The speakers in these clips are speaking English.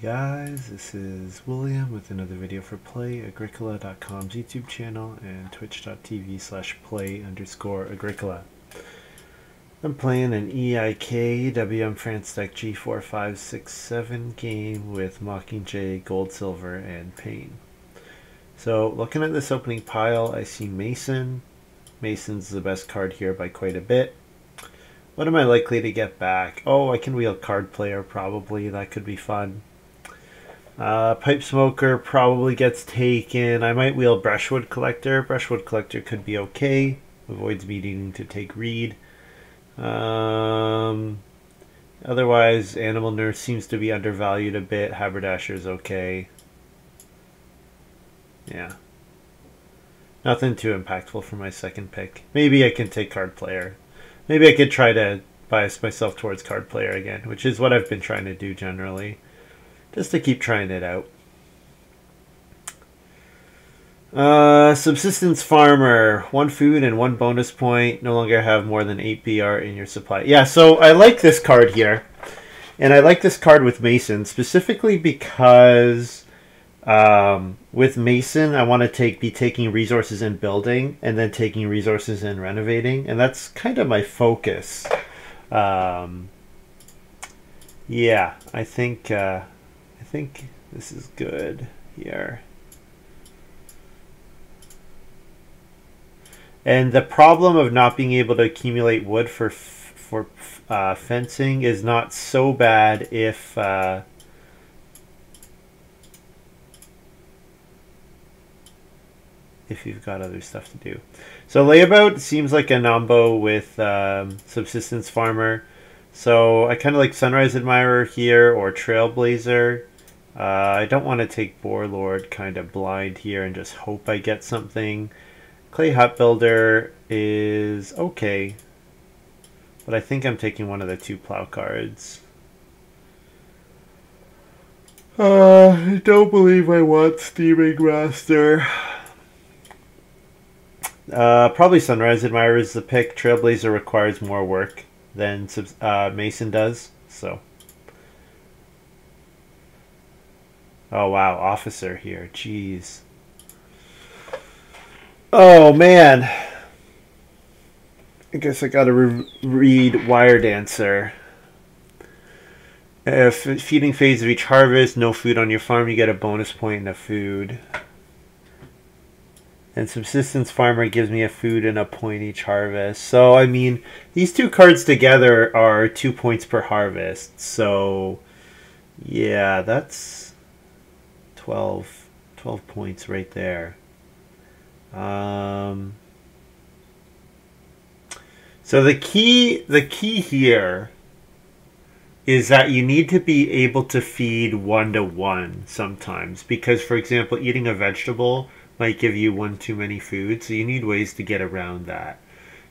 guys, this is William with another video for Play-agricola.com's YouTube channel and twitch.tv/play_agricola. I'm playing an EIK WM France Deck G4567 game with Mockingjay, Gold, Silver, and Pain. So looking at this opening pile, I see Mason. Mason's the best card here by quite a bit. What am I likely to get back? Oh, I can wheel Card Player probably. That could be fun. Pipe Smoker probably gets taken. I might wheel Brushwood Collector. Brushwood Collector could be okay. Avoids me needing to take Reed. Otherwise, Animal Nurse seems to be undervalued a bit. Haberdasher's okay. Yeah. Nothing too impactful for my second pick. Maybe I can take Card Player. Maybe I could try to bias myself towards Card Player again, which is what I've been trying to do generally. Just to keep trying it out. Subsistence Farmer. 1 food and 1 bonus point. No longer have more than 8 BR in your supply. Yeah, so I like this card here. And I like this card with Mason, specifically because with Mason, I want to be taking resources in building and then taking resources in renovating, and that's kind of my focus. Yeah, I think this is good here. And the problem of not being able to accumulate wood for fencing is not so bad if you've got other stuff to do. So layabout seems like a Nambo with Subsistence Farmer. So I kind of like Sunrise Admirer here or Trailblazer. I don't want to take Boarlord kind of blind here and just hope I get something. Clay Hut Builder is okay, but I think I'm taking one of the 2 plow cards. I don't believe I want Steaming Master. Probably Sunrise Admirer is the pick. Trailblazer requires more work than Mason does, so. Oh wow, Officer here, jeez. Oh man. I guess I gotta read Wire Dancer. If feeding phase of each harvest, no food on your farm, you get a bonus point and a food. And Subsistence Farmer gives me a food and a point each harvest. So, I mean, these 2 cards together are 2 points per harvest. So, yeah, that's 12 points right there. So the key here is that you need to be able to feed 1-to-1 sometimes. Because, for example, eating a vegetable might give you 1 too many food, so you need ways to get around that.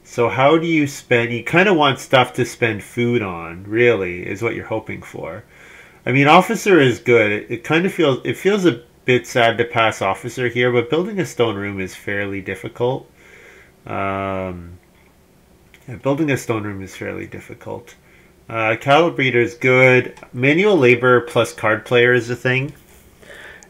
So how do you spend, you kind of want stuff to spend food on, really, is what you're hoping for. I mean, Officer is good. It kind of feels a bit sad to pass Officer here, but building a stone room is fairly difficult. Yeah, building a stone room is fairly difficult. Cattle Breeder is good. Manual labor plus Card Player is a thing.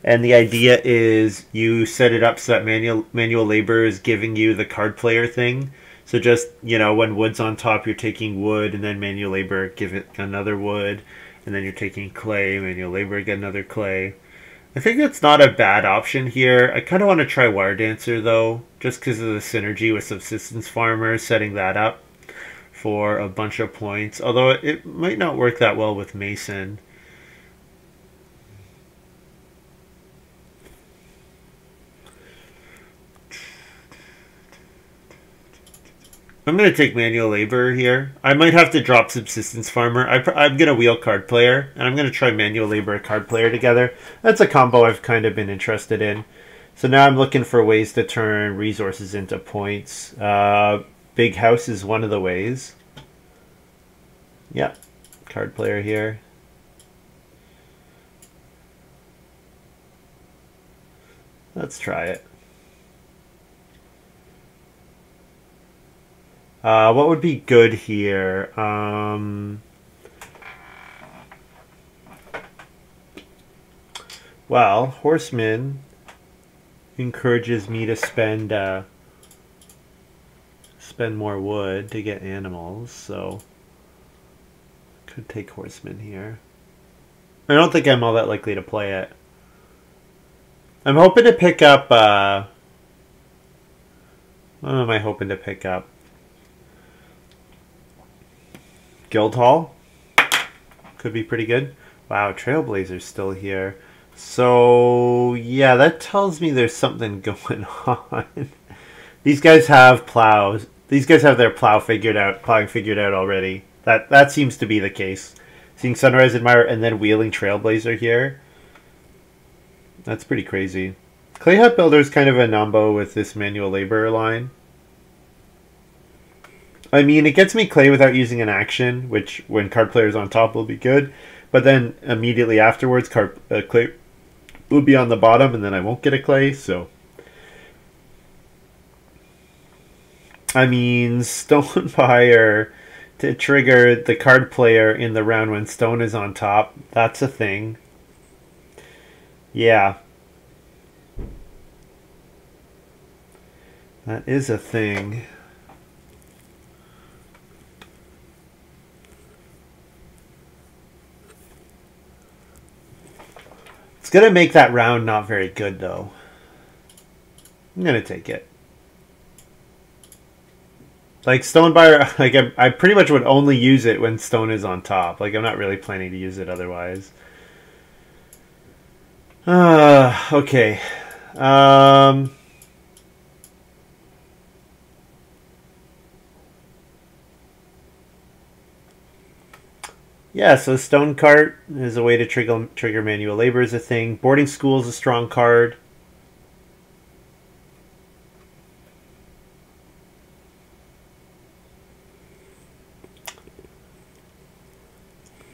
And the idea is you set it up so that manual labor is giving you the Card Player thing. So just, you know, when wood's on top, you're taking wood, and then manual labor, give it another wood. And then you're taking clay, manual labor, get another clay. I think that's not a bad option here. I kind of want to try Wire Dancer, though, just because of the synergy with Subsistence Farmer, setting that up for a bunch of points. Although it might not work that well with Mason. I'm going to take Manual Labor here. I might have to drop Subsistence Farmer. I'm going to wheel Card Player, and I'm going to try Manual Labor and Card Player together. That's a combo I've kind of been interested in. So now I'm looking for ways to turn resources into points. Big House is one of the ways. Yeah, Card Player here. Let's try it. What would be good here? Well, Horseman encourages me to spend more wood to get animals, so could take Horseman here. I don't think I'm all that likely to play it. I'm hoping to pick up what am I hoping to pick up? Guildhall could be pretty good. Wow, Trailblazer's still here. So yeah, that tells me there's something going on. These guys have plows. These guys have their plowing figured out already. That seems to be the case. Seeing Sunrise Admirer and then wheeling Trailblazer here. That's pretty crazy. Clay Hut Builder is kind of a numbo with this manual labor line. I mean, it gets me clay without using an action, which when card player's on top will be good. But then immediately afterwards, clay will be on the bottom, and then I won't get a clay, so... I mean, Stonefire to trigger the card player in the round when stone is on top. That's a thing. Yeah. That is a thing. It's going to make that round not very good, though. I'm going to take it. Like, Stonebuyer, like, I pretty much would only use it when stone is on top. Like, I'm not really planning to use it otherwise. Okay. Yeah, so Stone Cart is a way to trigger manual labor is a thing. Boarding School is a strong card.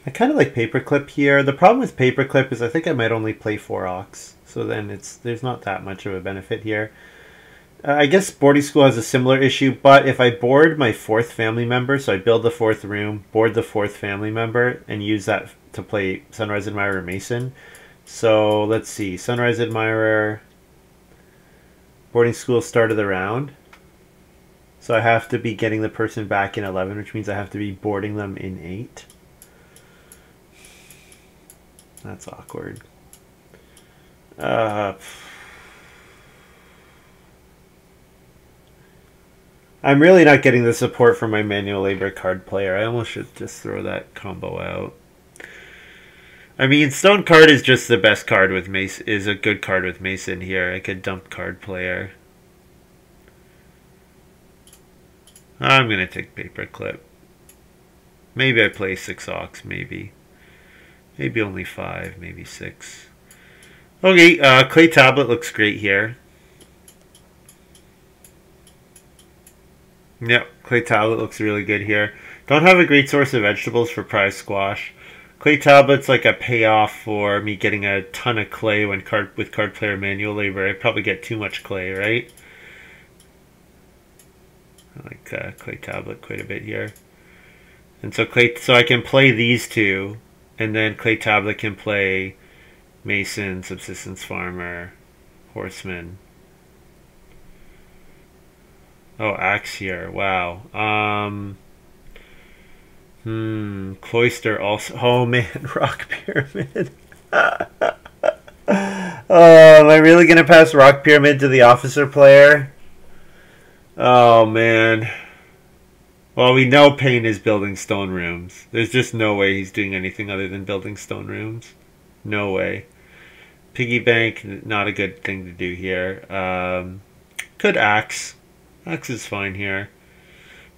I kind of like Paperclip here. The problem with Paperclip is I think I might only play 4 Ox. So then there's not that much of a benefit here. I guess Boarding School has a similar issue, but if I board my 4th family member, so I build the 4th room, board the 4th family member, and use that to play Sunrise Admirer Mason. So let's see, Sunrise Admirer, Boarding School, start of the round. So I have to be getting the person back in 11, which means I have to be boarding them in 8. That's awkward. I'm really not getting the support from my manual labor card player. I almost should just throw that combo out. I mean, Stone Card is just the best card with Mason. Is a good card with Mason here. I could dump card player. I'm gonna take Paperclip. Maybe I play 6 Ox. Maybe only 5. Maybe 6. Okay, Clay Tablet looks great here. Yep, Clay Tablet looks really good here. Don't have a great source of vegetables for prize squash. Clay Tablet's like a payoff for me getting a ton of clay when with card player manual labor. I probably get too much clay, right? I like Clay Tablet quite a bit here. And so I can play these two, and then Clay Tablet can play Mason, Subsistence Farmer, Horseman. Oh, Axe here. Wow. Cloister also. Oh man, Rock Pyramid. Oh, am I really gonna pass Rock Pyramid to the officer player? Oh man. Well, we know Payne is building stone rooms. There's just no way he's doing anything other than building stone rooms. No way. Piggy Bank, not a good thing to do here. Could Axe. Axe is fine here.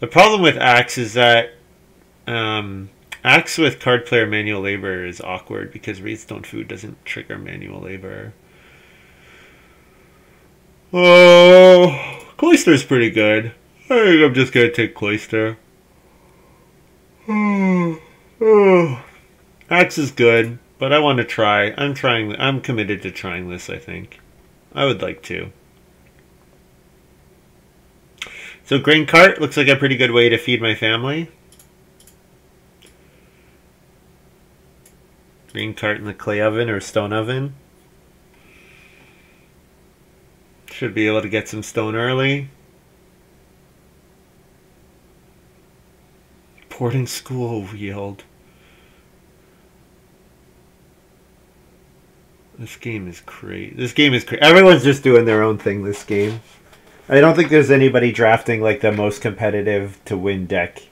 The problem with Axe is that Axe with card player manual labor is awkward because Redstone Food doesn't trigger manual labor. Oh, Cloister's pretty good. I think I'm just gonna take Cloister. Axe is good, but I want to try. I'm committed to trying this, I think. I would like to. So Grain Cart looks like a pretty good way to feed my family. Grain Cart in the clay oven or stone oven. Should be able to get some stone early. Boarding school yield. This game is crazy. This game is crazy. Everyone's just doing their own thing this game. I don't think there's anybody drafting like the most competitive to win deck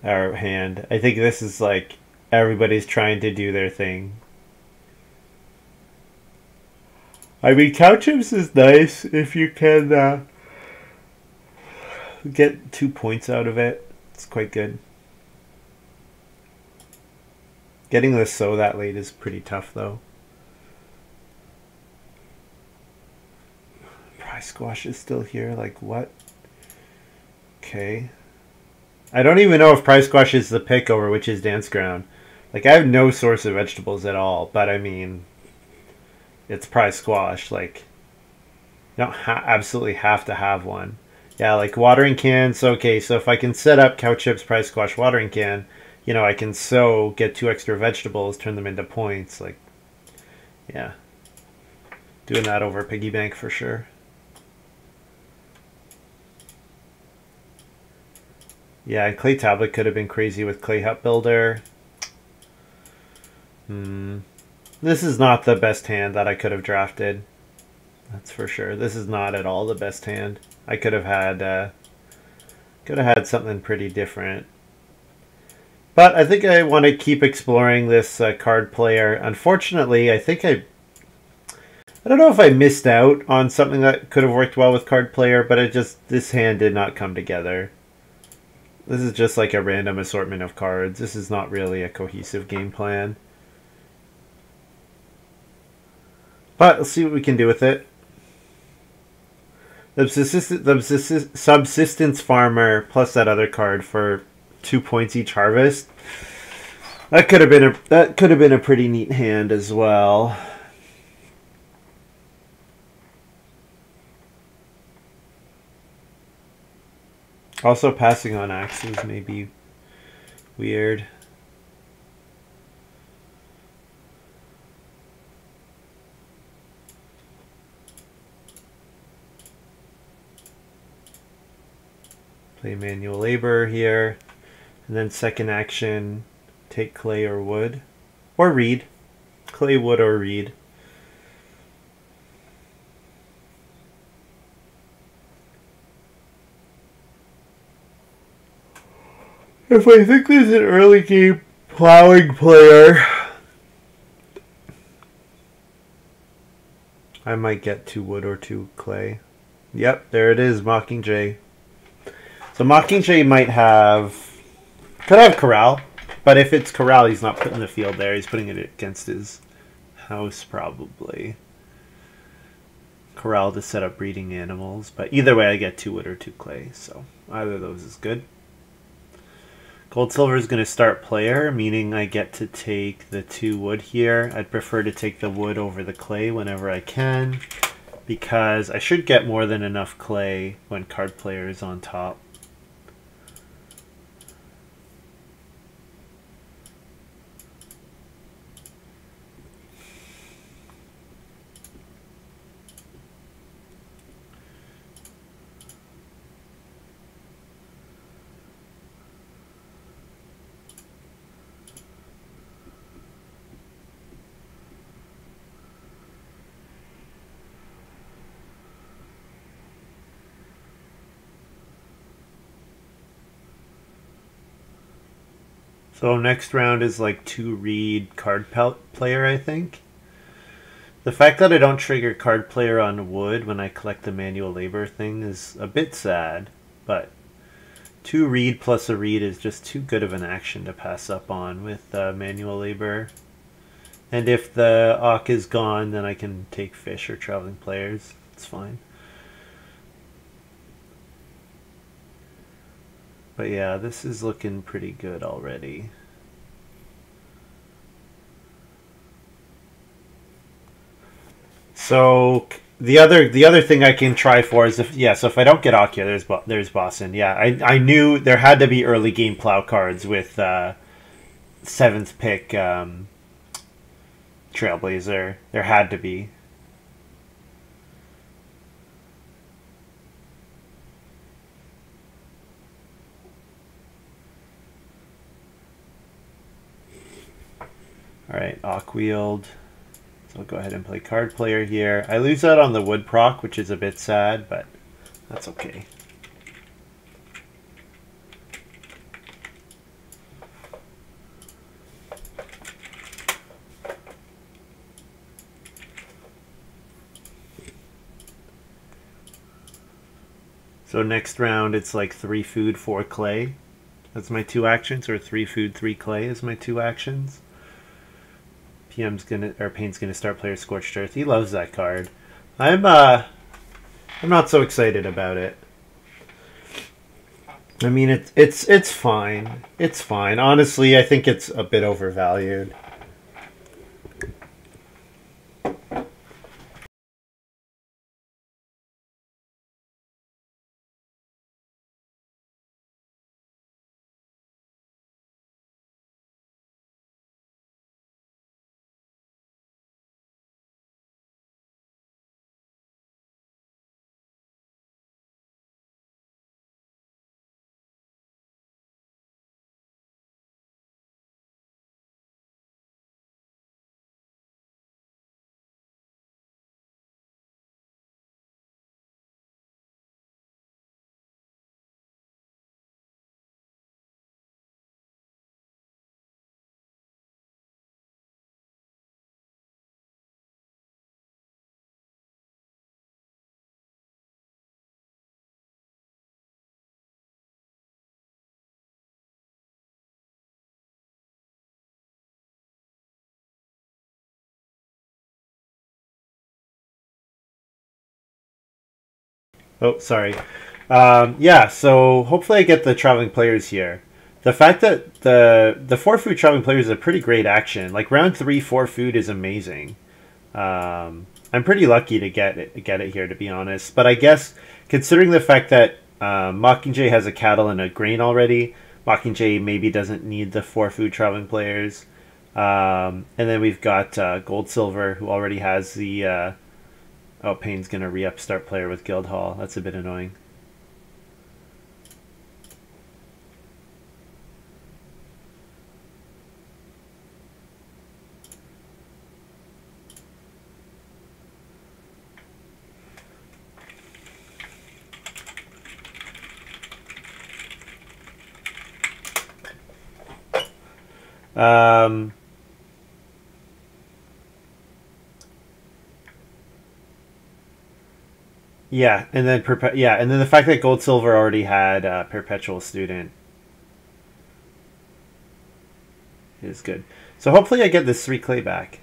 or hand. I think this is like everybody's trying to do their thing. I mean, cow chips is nice if you can get 2 points out of it. It's quite good. Getting the sow that late is pretty tough, though. Prize squash is still here. Like, what? Okay. I don't even know if prize squash is the pick over which is dance ground. Like, I have no source of vegetables at all, but I mean, it's prize squash. Like, you don't absolutely have to have one. Yeah, like watering cans. Okay, so if I can set up cow chips, prize squash, watering can, you know, I can sow, get 2 extra vegetables, turn them into points. Like, yeah. Doing that over piggy bank for sure. Yeah, and clay tablet could have been crazy with clay hut builder. This is not the best hand that I could have drafted. That's for sure. This is not at all the best hand. I could have had something pretty different. But I think I want to keep exploring this card player. Unfortunately, I think I don't know if I missed out on something that could have worked well with card player, but this hand did not come together. This is just like a random assortment of cards. This is not really a cohesive game plan. But let's see what we can do with it. The subsistence farmer plus that other card for 2 points each harvest. That could have been a pretty neat hand as well. Also, passing on axes may be weird. Play manual labor here. And then second action, take clay or wood. Or reed. Clay, wood, or reed. If I think there's an early game plowing player, I might get 2 wood or 2 clay. Yep, there it is, Mockingjay. So Mockingjay could have Corral, but if it's Corral, he's not putting the field there. He's putting it against his house, probably. Corral to set up breeding animals, but either way, I get 2 wood or 2 clay, so either of those is good. Gold silver is going to start player, meaning I get to take the 2 wood here. I'd prefer to take the wood over the clay whenever I can, because I should get more than enough clay when card player is on top. So next round is like 2 reed card player, I think. The fact that I don't trigger card player on wood when I collect the manual labor thing is a bit sad, but 2 reed plus a reed is just too good of an action to pass up on with manual labor. And if the Auk is gone, then I can take fish or traveling players. It's fine. But yeah, this is looking pretty good already. So the other thing I can try for is so if I don't get Auk, there's Boston. Yeah, I knew there had to be early game plow cards with 7th pick Trailblazer. There had to be. Alright, Awkwield. So I'll go ahead and play card player here. I lose out on the wood proc, which is a bit sad, but that's okay. So next round it's like 3 food, 4 clay. That's my 2 actions, or 3 food, 3 clay is my 2 actions. Pain's gonna start player Scorched Earth. He loves that card. I'm not so excited about it. I mean it's fine. It's fine. Honestly, I think it's a bit overvalued. Oh, sorry. Yeah, so hopefully I get the traveling players here. The fact that the 4 food traveling players is a pretty great action. Like round 3, 4 food is amazing. I'm pretty lucky to get it here, to be honest. But I guess considering the fact that Mockingjay has a cattle and a grain already, Mockingjay maybe doesn't need the 4 food traveling players. And then we've got Gold Silver, who already has the. Oh, Payne's going to re-up start player with Guildhall. That's a bit annoying. Yeah, and then the fact that Gold Silver already had Perpetual Student is good. So hopefully I get this 3 clay back.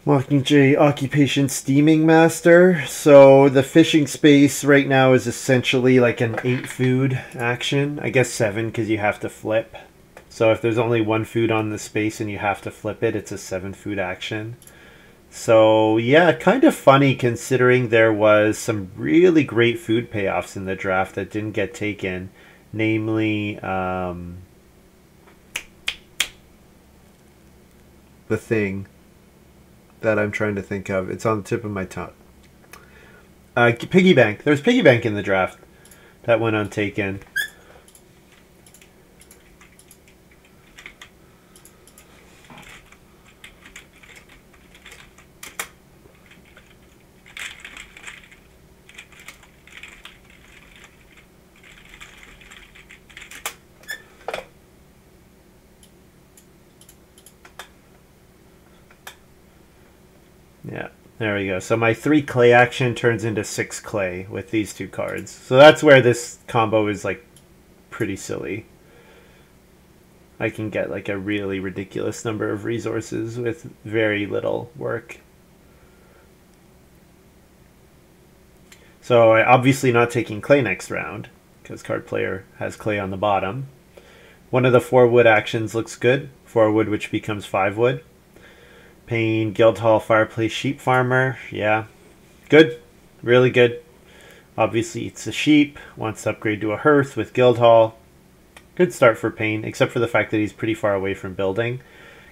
Mockingjay Occupation Steaming Master. So the fishing space right now is essentially like an 8 food action. I guess 7 because you have to flip. So if there's only 1 food on the space and you have to flip it, it's a 7 food action. So yeah, kind of funny considering there was some really great food payoffs in the draft that didn't get taken. Namely, the thing that I'm trying to think of. It's on the tip of my tongue. Piggy Bank. There's Piggy Bank in the draft. That went untaken. Yeah, there we go. So my 3 clay action turns into 6 clay with these 2 cards. So that's where this combo is like pretty silly. I can get like a really ridiculous number of resources with very little work. So I'm obviously not taking clay next round because card player has clay on the bottom. One of the 4 wood actions looks good. 4 wood, which becomes 5 wood. Payne, Guildhall, Fireplace, Sheep Farmer. Yeah, good. Really good. Obviously eats a sheep, wants to upgrade to a hearth with Guildhall. Good start for Payne, except for the fact that he's pretty far away from building.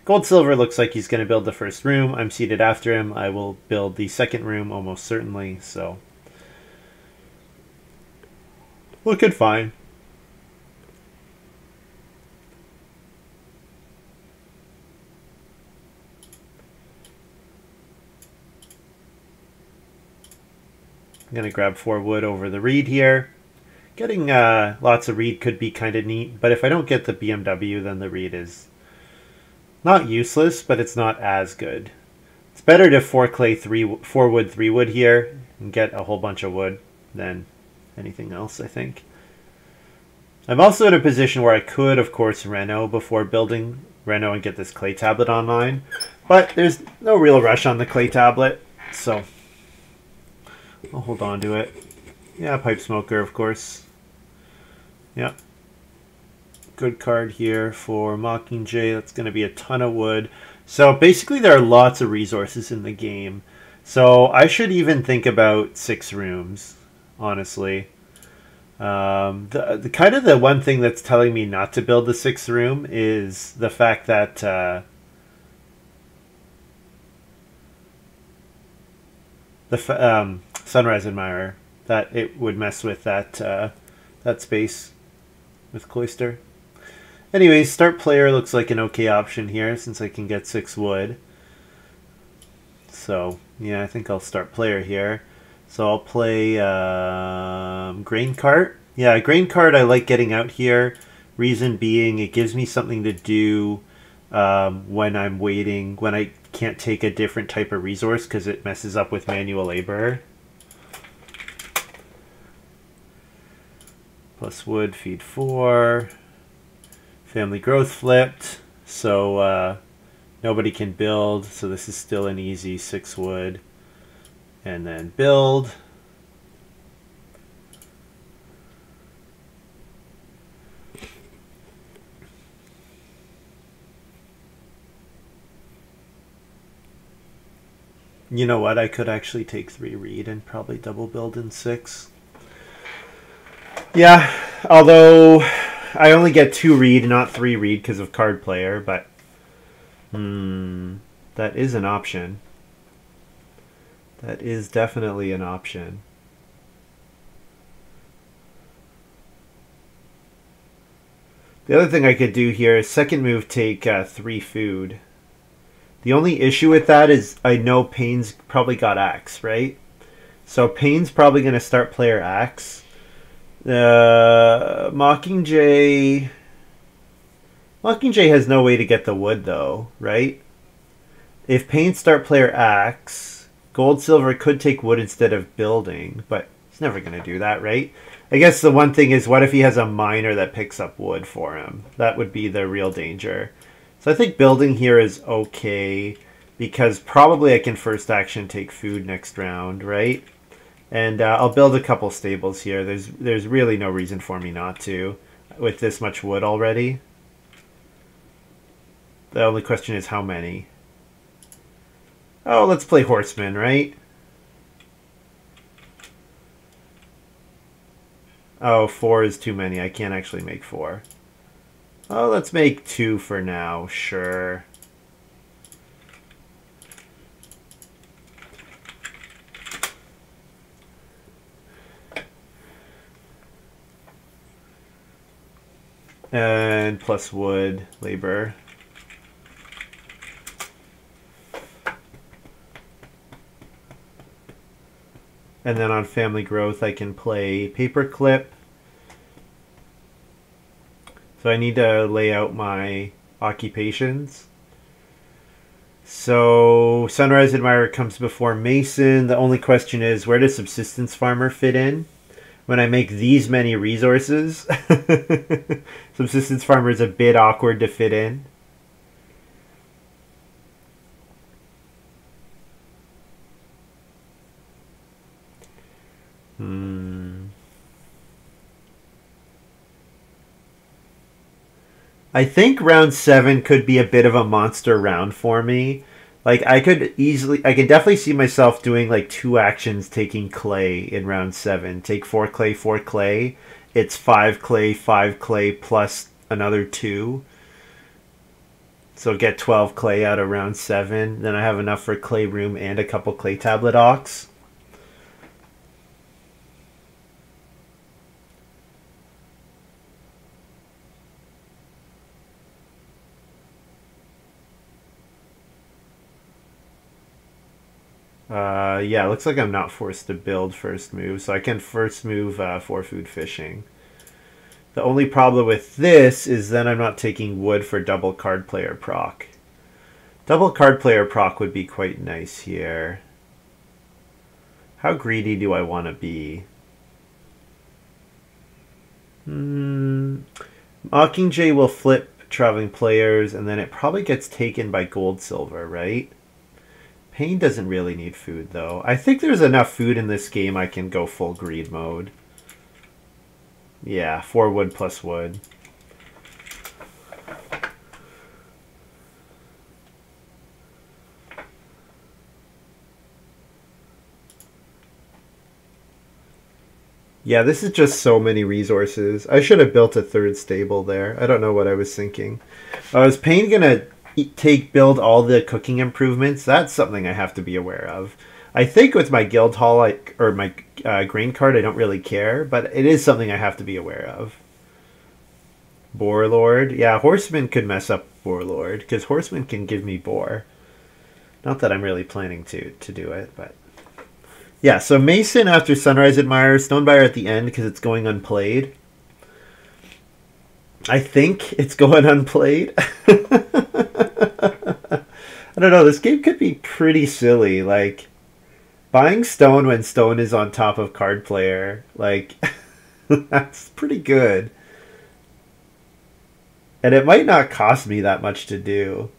Gold Silver looks like he's going to build the first room. I'm seated after him. I will build the second room almost certainly, so looking fine. I'm going to grab 4 wood over the reed here. Getting lots of reed could be kind of neat, but if I don't get the BMW, then the reed is not useless, but it's not as good. It's better to 4 wood, 3 wood here and get a whole bunch of wood than anything else, I think. I'm also in a position where I could, of course, reno before building reno and get this clay tablet online, but there's no real rush on the clay tablet, so I'll hold on to it. Yeah, pipe smoker, of course. Yep. Good card here for Mockingjay. That's going to be a ton of wood. So basically there are lots of resources in the game. So I should even think about 6 rooms, honestly. The kind of the one thing that's telling me not to build the 6th room is the fact that Sunrise Admirer, that it would mess with that space with Cloister. Anyways, start player looks like an okay option here since I can get 6 wood. So yeah, I think I'll start player here. So I'll play grain cart. Yeah, grain cart I like getting out here. Reason being, it gives me something to do when I'm waiting, when I can't take a different type of resource because it messes up with manual labor. Plus wood, feed 4. Family growth flipped, so nobody can build, so this is still an easy 6 wood. And then build. You know what, I could actually take 3 reed and probably double build in 6. Yeah, although I only get 2 reed, not 3 reed because of card player, but that is an option. That is definitely an option. The other thing I could do here is second move take 3 food. The only issue with that is I know Payne's probably got axe, right? So Payne's probably going to start player axe. Mockingjay has no way to get the wood though, right? If Payne start player axe, Gold Silver could take wood instead of building, but he's never going to do that, right? I guess the one thing is, what if he has a miner that picks up wood for him? That would be the real danger. So I think building here is okay, because probably I can first action take food next round, right? And I'll build a couple stables here. There's really no reason for me not to, with this much wood already. The only question is how many. Oh, let's play Horseman, right? Oh, 4 is too many. I can't actually make 4. Oh, let's make 2 for now. Sure. And plus wood, labor. And then on family growth, I can play paperclip. So I need to lay out my occupations. So Sunrise Admirer comes before Mason. The only question is, where does Subsistence Farmer fit in? When I make these many resources, Subsistence Farmer is a bit awkward to fit in. I think round 7 could be a bit of a monster round for me. Like I could definitely see myself doing like 2 actions taking clay in round 7. Take 4 clay, 4 clay. It's 5 clay, 5 clay plus another 2. So get 12 clay out of round 7. Then I have enough for clay room and a couple clay tablet ox. Yeah, looks like I'm not forced to build first move, so I can first move for food fishing. The only problem with this is then I'm not taking wood for double card player proc. Double card player proc would be quite nice here. How greedy do I want to be? Mockingjay will flip traveling players, and then it probably gets taken by gold silver, right? Pain doesn't really need food, though. I think there's enough food in this game I can go full greed mode. Yeah, 4 wood plus wood. Yeah, this is just so many resources. I should have built a 3rd stable there. I don't know what I was thinking. Is Pain gonna build all the cooking improvements? That's something I have to be aware of. I think with my guild hall or my grain card, I don't really care, but it is something I have to be aware of. Boar Lord. Yeah, Horseman could mess up Boar Lord, because Horseman can give me boar. Not that I'm really planning to do it, but... Yeah, so Mason after Sunrise Admirer, Stonebuyer at the end because it's going unplayed. I think it's going unplayed. I don't know, this game could be pretty silly. Like, buying stone when stone is on top of card player, like, that's pretty good. And it might not cost me that much to do.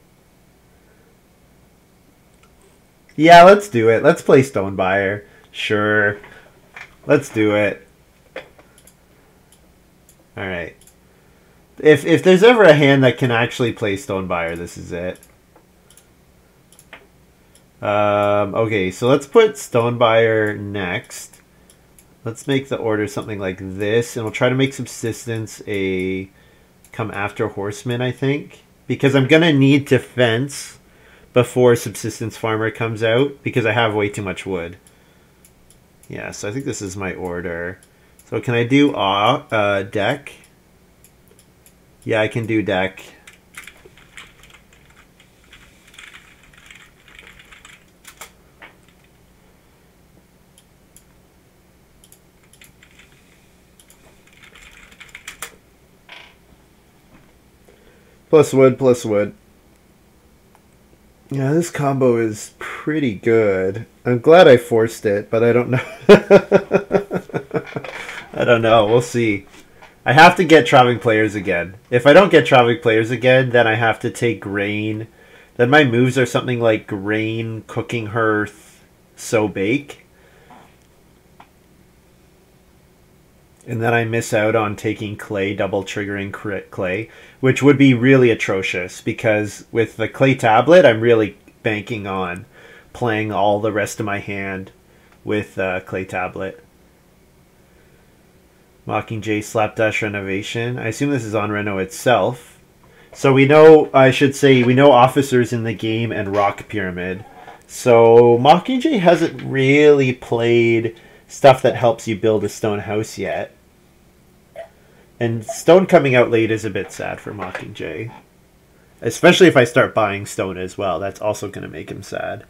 Yeah, let's do it. Let's play Stonebuyer. Sure. Let's do it. Alright. If there's ever a hand that can actually play Stonebuyer, this is it. Okay, so let's put Stonebuyer next. Let's make the order something like this, and we'll try to make Subsistence a come after Horseman, I think. Because I'm going to need to fence before Subsistence Farmer comes out, because I have way too much wood. Yeah, so I think this is my order. So can I do deck? Yeah, I can do deck. Plus wood, plus wood. Yeah, this combo is pretty good. I'm glad I forced it, but I don't know. I don't know. We'll see. I have to get traveling players again. If I don't get traveling players again, then I have to take grain. Then my moves are something like grain, cooking hearth, sow bake. And then I miss out on taking clay, double triggering crit clay, which would be really atrocious because with the clay tablet, I'm really banking on playing all the rest of my hand with clay tablet. Mockingjay Slapdash Renovation. I assume this is on Reno itself. So we know, I should say, we know officers in the game and Rock Pyramid. So Mockingjay hasn't really played stuff that helps you build a stone house yet. And stone coming out late is a bit sad for Mockingjay. Especially if I start buying stone as well. That's also going to make him sad.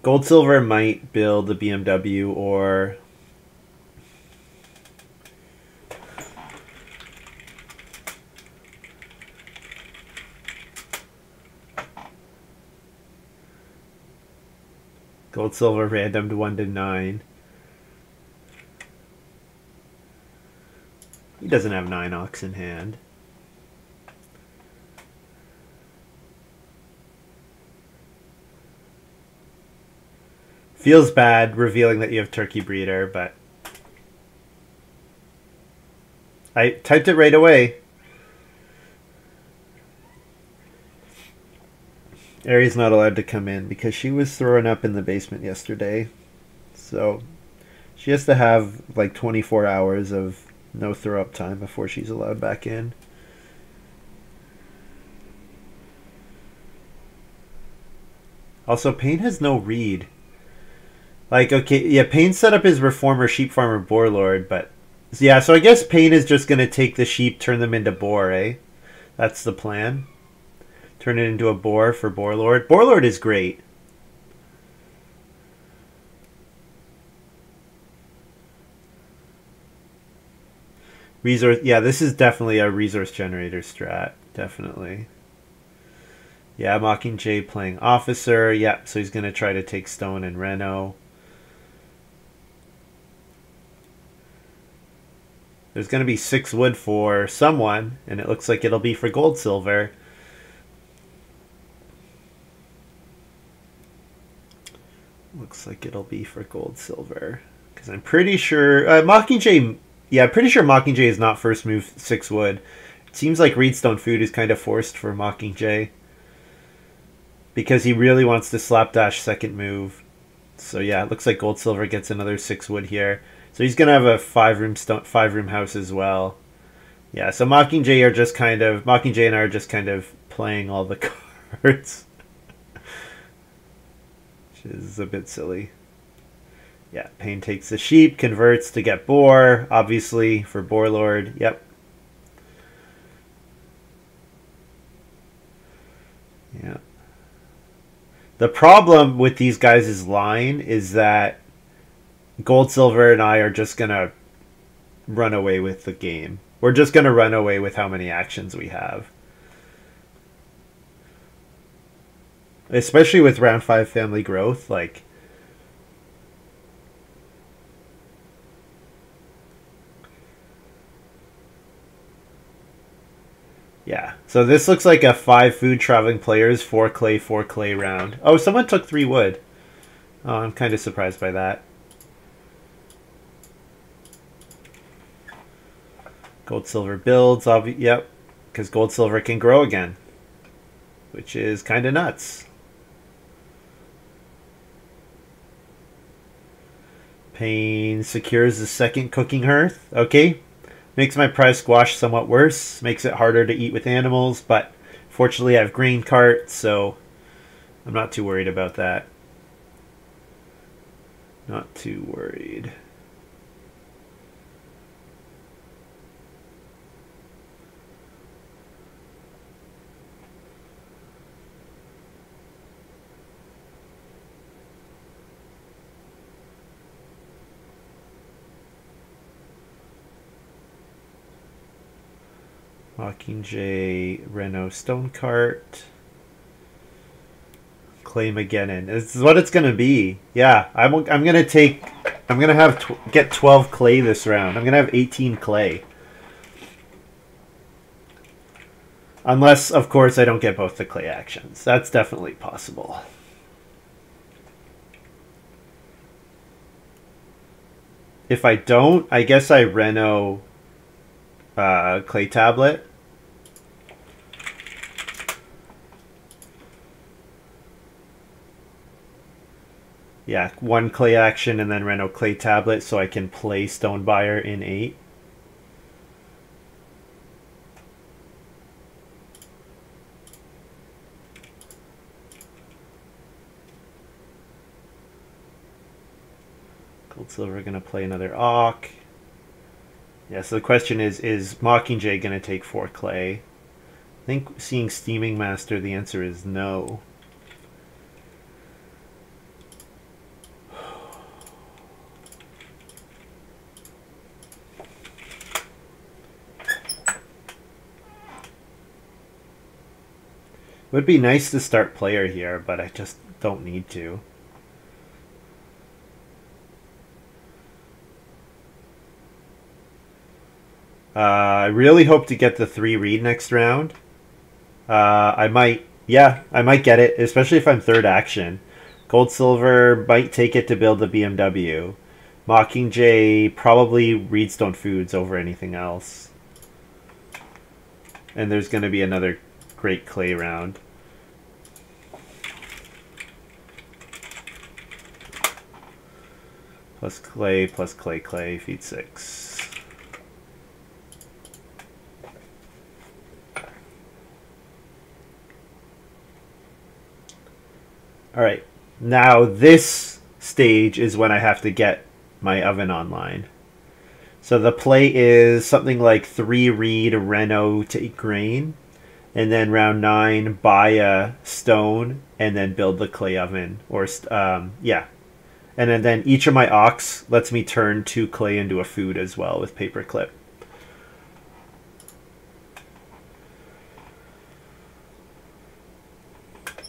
Gold Silver might build the BMW or... Gold Silver random to 1 to 9. He doesn't have 9 ox in hand. Feels bad revealing that you have Turkey Breeder, but I typed it right away. Ari's not allowed to come in because she was throwing up in the basement yesterday. So she has to have like 24 hours of no throw up time before she's allowed back in. Also, Payne has no read. Like, okay, yeah, Payne set up his reformer, sheep farmer, boar lord, but yeah, so I guess Payne is just going to take the sheep, turn them into boar, eh? That's the plan. Turn it into a boar for boar lord. Boar lord is great. Resource, yeah, this is definitely a resource generator strat, definitely. Yeah, Mockingjay playing officer. Yeah, so he's going to try to take stone and Reno. There's going to be 6 wood for someone, and it looks like it'll be for gold silver. Looks like it'll be for gold silver. Because I'm pretty sure... Mockingjay... Yeah, I'm pretty sure Mockingjay is not first move 6 wood. It seems like Reedstone Food is kind of forced for Mockingjay. Because he really wants to slapdash second move. So yeah, it looks like gold silver gets another 6 wood here. So he's gonna have a 5-room house as well. Yeah, so Mockingjay and I are just kind of playing all the cards. Which is a bit silly. Yeah, Payne takes the sheep, converts to get boar, obviously for boar lord. Yep. Yeah. The problem with these guys' line is that gold, silver, and I are just going to run away with the game. We're just going to run away with how many actions we have. Especially with round 5 family growth, like... Yeah, so this looks like a 5 food traveling players, 4 clay round. Oh, someone took 3 wood. Oh, I'm kind of surprised by that. Gold silver builds, yep, because gold silver can grow again, which is kind of nuts. Payne secures the second cooking hearth. Okay, makes my prize squash somewhat worse, makes it harder to eat with animals, but fortunately I have grain cart, so I'm not too worried about that. Not too worried. Mockingjay, Reno, Stonecart, Clay McGinnon. This is what it's gonna be. Yeah, I'm gonna take. I'm gonna have get 12 clay this round. I'm gonna have 18 clay. Unless, of course, I don't get both the clay actions. That's definitely possible. If I don't, I guess I Reno clay tablet. Yeah, 1 clay action and then Reno clay tablet so I can play Stonebuyer in 8. Gold silver gonna play another Auk. Yeah, so the question is Mockingjay gonna take 4 clay? I think seeing Steaming Master, the answer is no. It would be nice to start player here, but I just don't need to. I really hope to get the 3 read next round. I might get it, especially if I'm third action. Gold Silver might take it to build the BMW. Mockingjay probably Reedstone Foods over anything else. And there's going to be another great clay round. plus clay, feed 6. Alright, now this stage is when I have to get my oven online. So the play is something like 3 reed Reno take grain, and then round 9 buy a stone, and then build the clay oven. Or yeah. And then each of my ox lets me turn 2 clay into a food as well with paperclip.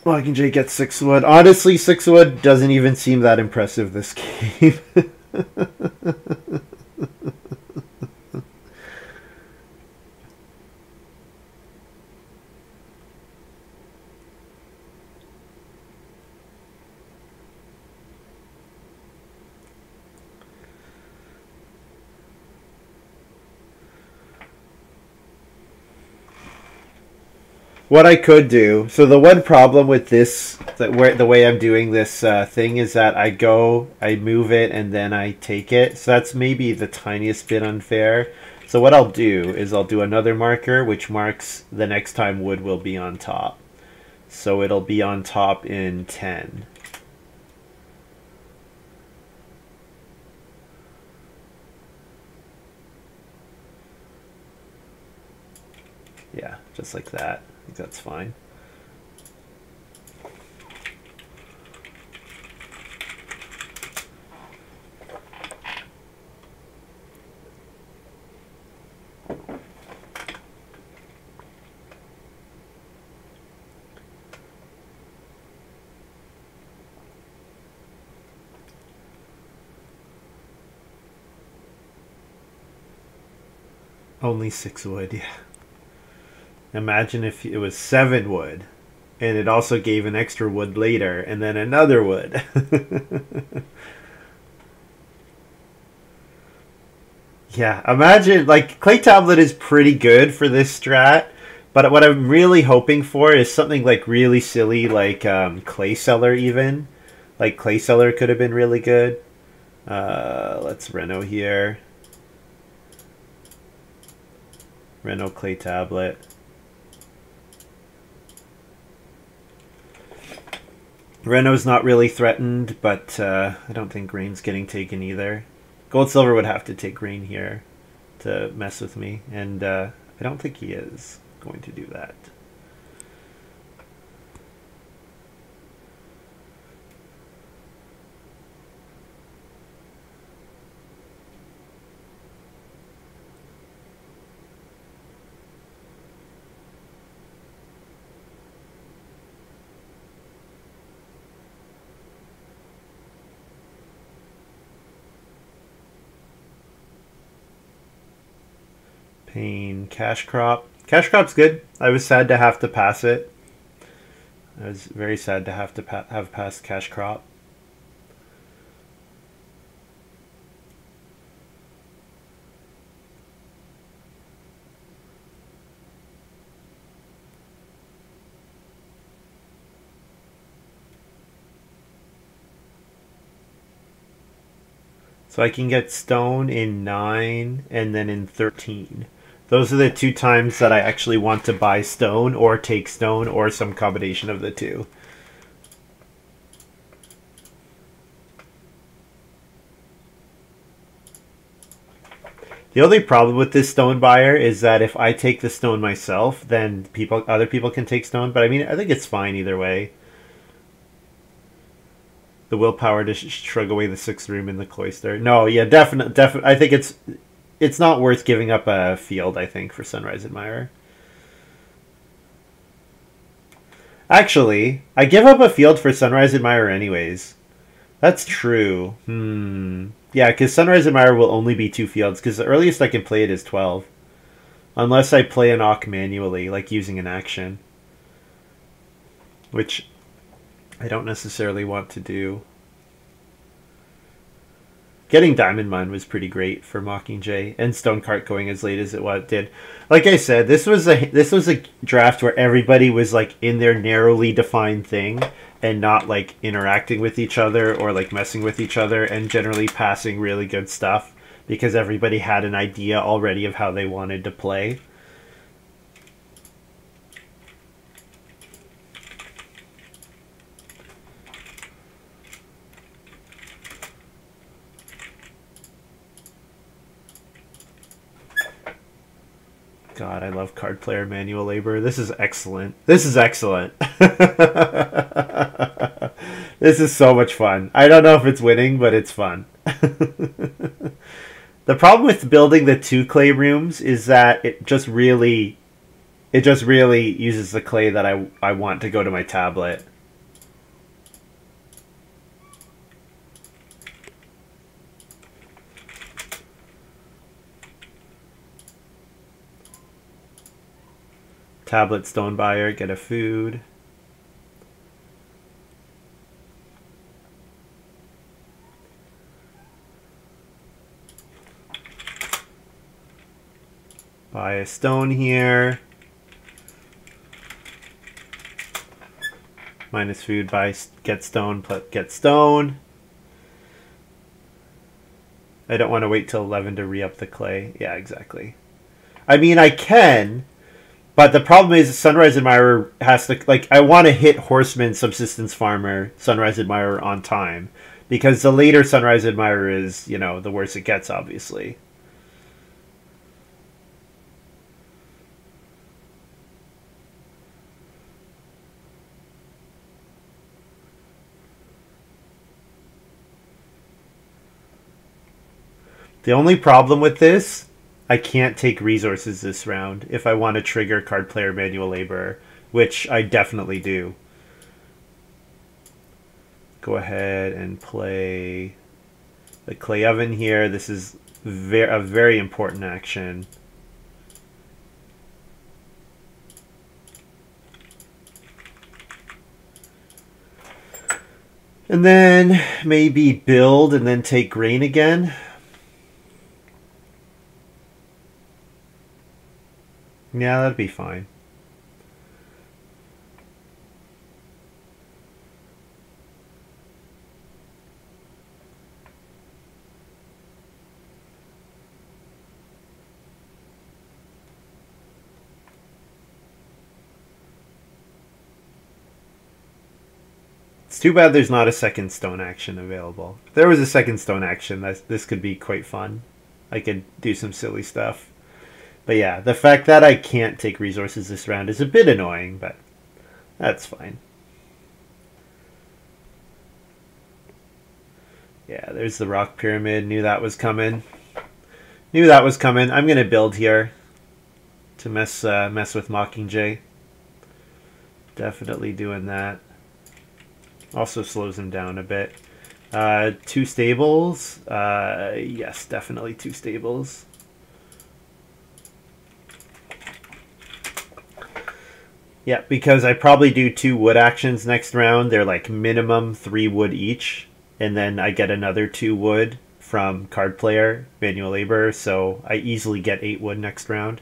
Mockingjay gets 6 wood. Honestly, 6 wood doesn't even seem that impressive this game. What I could do, so the one problem with this, the way I'm doing this thing is that I move it, and then I take it. So that's maybe the tiniest bit unfair. So what I'll do is I'll do another marker, which marks the next time wood will be on top. So it'll be on top in 10. Yeah, just like that. I think that's fine. Only 6 wood, yeah. Imagine if it was 7 wood, and it also gave an extra wood later, and then another wood. Yeah, imagine, like, Clay Tablet is pretty good for this strat, but what I'm really hoping for is something, like, really silly, like Clay Cellar even. Like, Clay Cellar could have been really good. Let's Reno here. Reno Clay Tablet. Reno's not really threatened, but I don't think grain's getting taken either. Gold Silver would have to take grain here to mess with me, and I don't think he is going to do that. Pain, Cash Crop. Cash Crop's good. I was sad to have to pass it. I was very sad to have to have passed Cash Crop. So I can get stone in 9 and then in 13. Those are the 2 times that I actually want to buy stone or take stone or some combination of the 2. The only problem with this stone buyer is that if I take the stone myself, then other people can take stone. But I mean, I think it's fine either way. The willpower to shrug away the 6th room in the cloister. No, yeah, definitely. I think it's not worth giving up a field, I think, for Sunrise Admirer. Actually, I give up a field for Sunrise Admirer anyways. That's true. Yeah, because Sunrise Admirer will only be 2 fields, because the earliest I can play it is 12. Unless I play an Ock manually, like using an action. Which I don't necessarily want to do. Getting Diamond Mine was pretty great for Mockingjay, and Stonecart going as late as it did. Like I said, this was a draft where everybody was like in their narrowly defined thing and not like interacting with each other or like messing with each other, and generally passing really good stuff because everybody had an idea already of how they wanted to play. God, I love card player manual labor. This is excellent. This is excellent. This is so much fun. I don't know if it's winning, but it's fun. The problem with building the 2 clay rooms is that it just really uses the clay that I want to go to my tablet. Tablet stone buyer, get a food. Buy a stone here. Minus food, buy, get stone, get stone. I don't want to wait till 11 to re-up the clay. Yeah, exactly. I mean, I can, but the problem is Sunrise Admirer has to, like, I want to hit Horseman, Subsistence Farmer, Sunrise Admirer on time. Because the later Sunrise Admirer is, you know, the worse it gets, obviously. The only problem with this, I can't take resources this round if I want to trigger card player manual laborer, which I definitely do. Go ahead and play the clay oven here. This is a very important action. And then maybe build and then take grain again. Yeah, that'd be fine. It's too bad there's not a second stone action available. If there was a second stone action, this could be quite fun. I could do some silly stuff. But yeah, the fact that I can't take resources this round is a bit annoying, but that's fine. Yeah, there's the rock pyramid. Knew that was coming. Knew that was coming. I'm going to build here to mess with Mockingjay. Definitely doing that. Also slows him down a bit. 2 stables. Yes, definitely 2 stables. Yeah, because I probably do 2 wood actions next round. They're like minimum 3 wood each. And then I get another 2 wood from card player, manual labor. So I easily get 8 wood next round.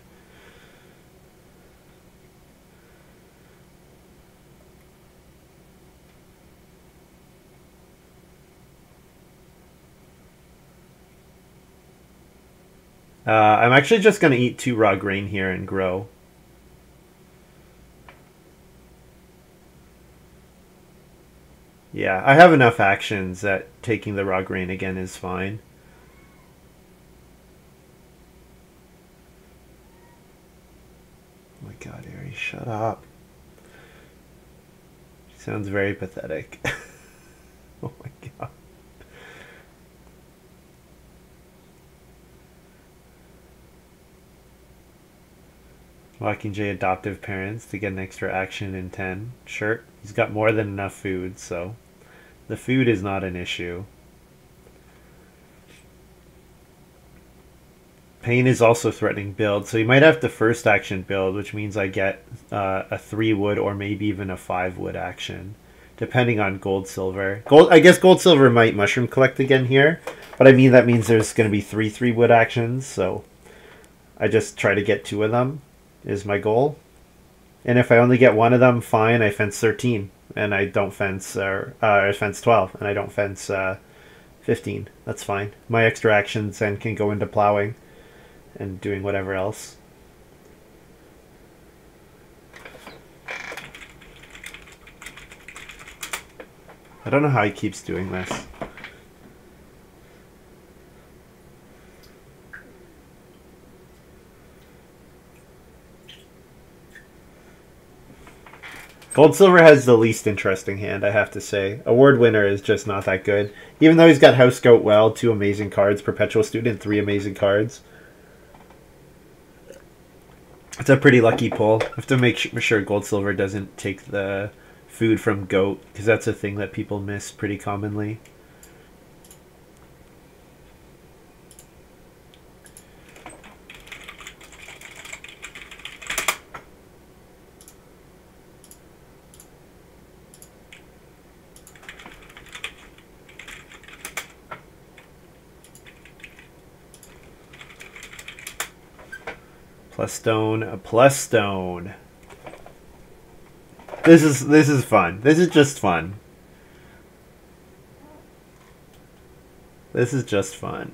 I'm actually just going to eat 2 raw grain here and grow. Yeah, I have enough actions that taking the raw grain again is fine. Oh my god, Ari, shut up. She sounds very pathetic. Oh my god. Mockingjay adoptive parents to get an extra action in 10. Sure, he's got more than enough food, so the food is not an issue. Pain is also threatening build, so you might have to first action build, which means I get a 3 wood or maybe even a 5 wood action. depending on gold, silver. Gold, I guess gold, silver might mushroom collect again here, but I mean that means there's going to be 3 wood actions, so I just try to get 2 of them is my goal. And if I only get 1 of them, fine, I fence 13 and I don't fence, I fence 12 and I don't fence 15. That's fine. My extra actions then can go into plowing and doing whatever else. I don't know how he keeps doing this. Gold Silver has the least interesting hand, I have to say. Award Winner is just not that good. Even though he's got House Scout Well, 2 amazing cards, Perpetual Student, 3 amazing cards. It's a pretty lucky pull. I have to make sure Gold Silver doesn't take the food from Goat, because that's a thing that people miss pretty commonly. Plus stone, a plus stone. This is fun. This is just fun. This is just fun.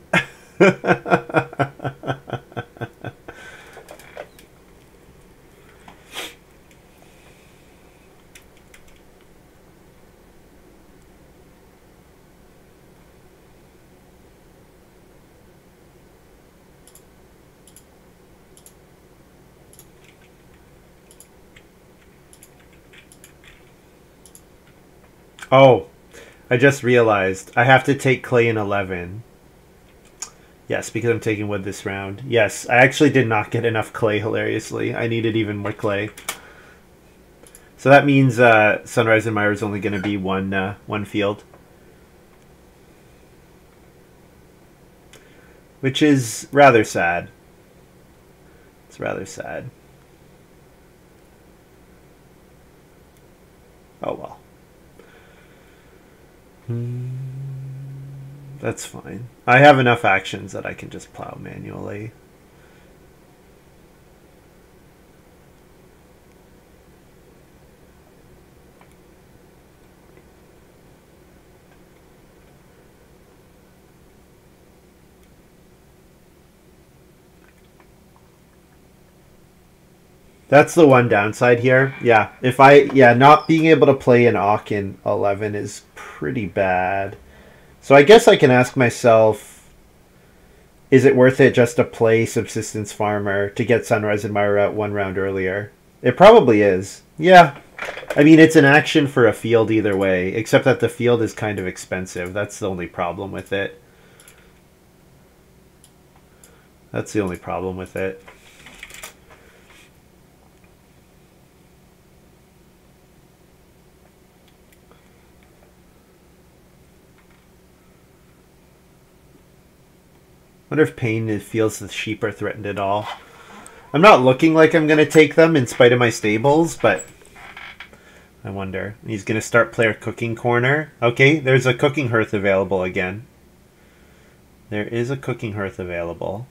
Oh, I just realized I have to take clay in 11. Yes, because I'm taking wood this round. Yes, I actually did not get enough clay, hilariously. I needed even more clay. So that means Sunrise and Mire is only going to be one field. Which is rather sad. It's rather sad. Oh well. That's fine. I have enough actions that I can just plow manually. That's the one downside here. Yeah, not being able to play an Auk in 11 is pretty bad. So I guess I can ask myself, is it worth it just to play Subsistence Farmer to get Sunrise and Mire out 1 round earlier? It probably is. Yeah. I mean, it's an action for a field either way, except that the field is kind of expensive. That's the only problem with it. That's the only problem with it. I wonder if Payne feels the sheep are threatened at all. I'm not looking like I'm going to take them in spite of my stables, but I wonder. He's going to start player cooking corner. Okay, there's a cooking hearth available again. There is a cooking hearth available.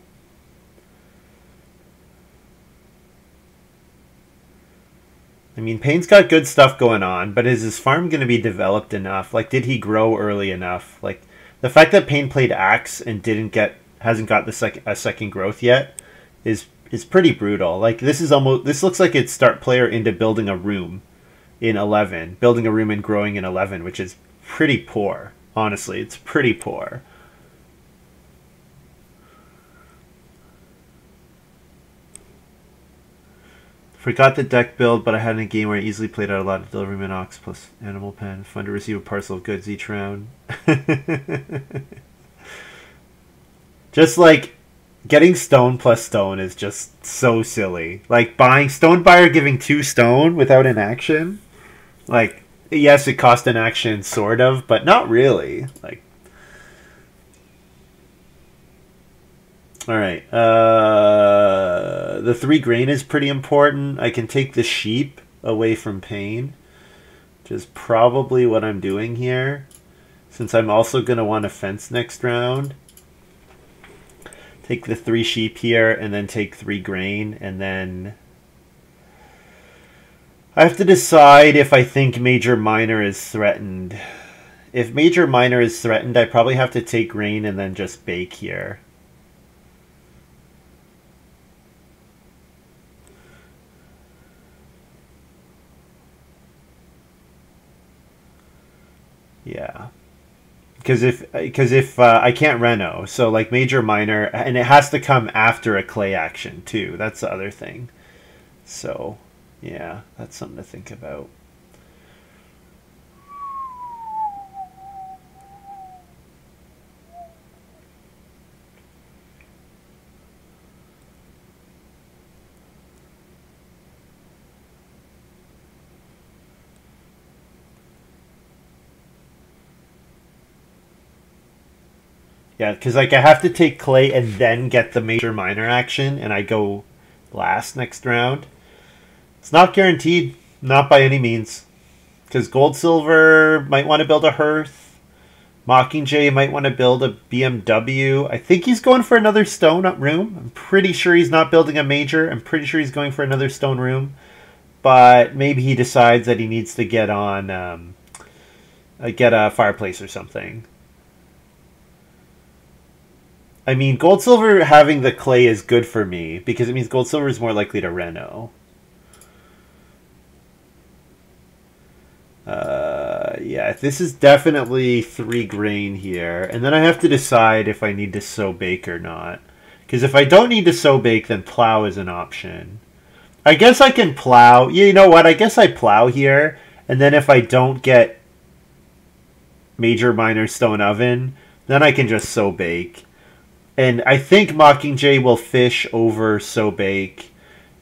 I mean, Payne's got good stuff going on, but is his farm going to be developed enough? Like, did he grow early enough? Like, the fact that Payne played Axe and hasn't got a second growth yet is pretty brutal. Like, this looks like it's start player into building a room in 11, building a room and growing in 11, which is pretty poor. Honestly, it's pretty poor. Forgot the deck build, but I had in a game where I easily played out a lot of Delivery Minox plus Animal Pen. Fun to receive a parcel of goods each round. Just like getting stone plus stone is just so silly. Like buying Stone Buyer giving 2 stone without an action. Like, yes, it cost an action sort of, but not really. Like, all right. The 3 grain is pretty important. I can take the sheep away from Payne. which is probably what I'm doing here, since I'm also going to want to fence next round. Take the 3 sheep here, and then take 3 grain, and then I have to decide if I think major minor is threatened. If major minor is threatened, I probably have to take grain and then just bake here. Yeah. Because if I can't reno, so like major minor, and it has to come after a clay action too. That's the other thing. So, yeah, that's something to think about. Yeah, because like I have to take clay and then get the major minor action, and I go last next round. It's not guaranteed, not by any means. Because gold silver might want to build a hearth. Mockingjay might want to build a BMW. I think he's going for another stone room. I'm pretty sure he's not building a major. I'm pretty sure he's going for another stone room. But maybe he decides that he needs to get on, get a fireplace or something. I mean, gold silver having the clay is good for me because it means gold silver is more likely to reno. Yeah, this is definitely 3 grain here. And then I have to decide if I need to sow bake or not. Because if I don't need to sow bake, then plow is an option. I guess I can plow. You know what? I guess I plow here. And then if I don't get major minor stone oven, then I can just sow bake. And I think Mockingjay will fish over sow bake.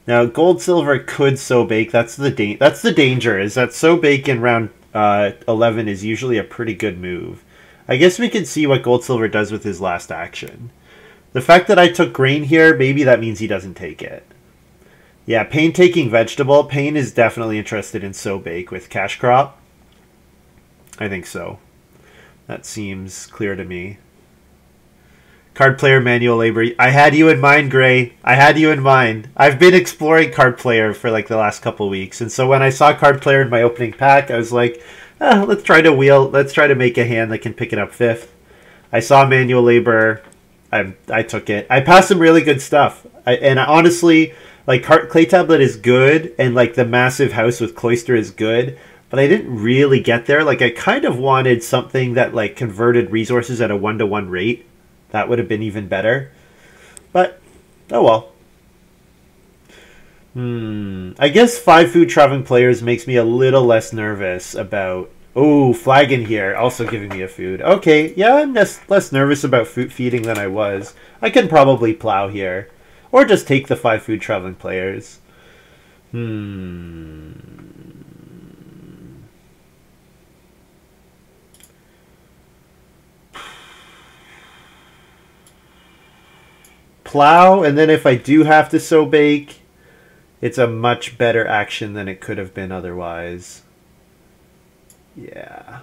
Now, gold silver could sow bake. That's the danger. Is that sow bake in round 11 is usually a pretty good move. I guess we can see what gold silver does with his last action. The fact that I took grain here, maybe that means he doesn't take it. Yeah, Payne taking vegetable. Payne is definitely interested in sow bake with cash crop. I think so. That seems clear to me. Card player, manual labor. I had you in mind, Gray. I had you in mind. I've been exploring card player for like the last couple weeks, and so when I saw card player in my opening pack, I was like, let's try to make a hand that can pick it up 5th. I saw manual labor. I took it. I passed some really good stuff. And honestly, like clay tablet is good, and like the massive house with cloister is good, but I didn't really get there. Like I kind of wanted something that like converted resources at a 1-to-1 rate. That would have been even better. But, oh well. I guess 5 food traveling players makes me a little less nervous about... Oh, flagon here, also giving me a food. Okay, yeah, I'm less nervous about food feeding than I was. I can probably plow here. Or just take the 5 food traveling players. Plow, and then if I do have to sow bake, it's a much better action than it could have been otherwise. Yeah.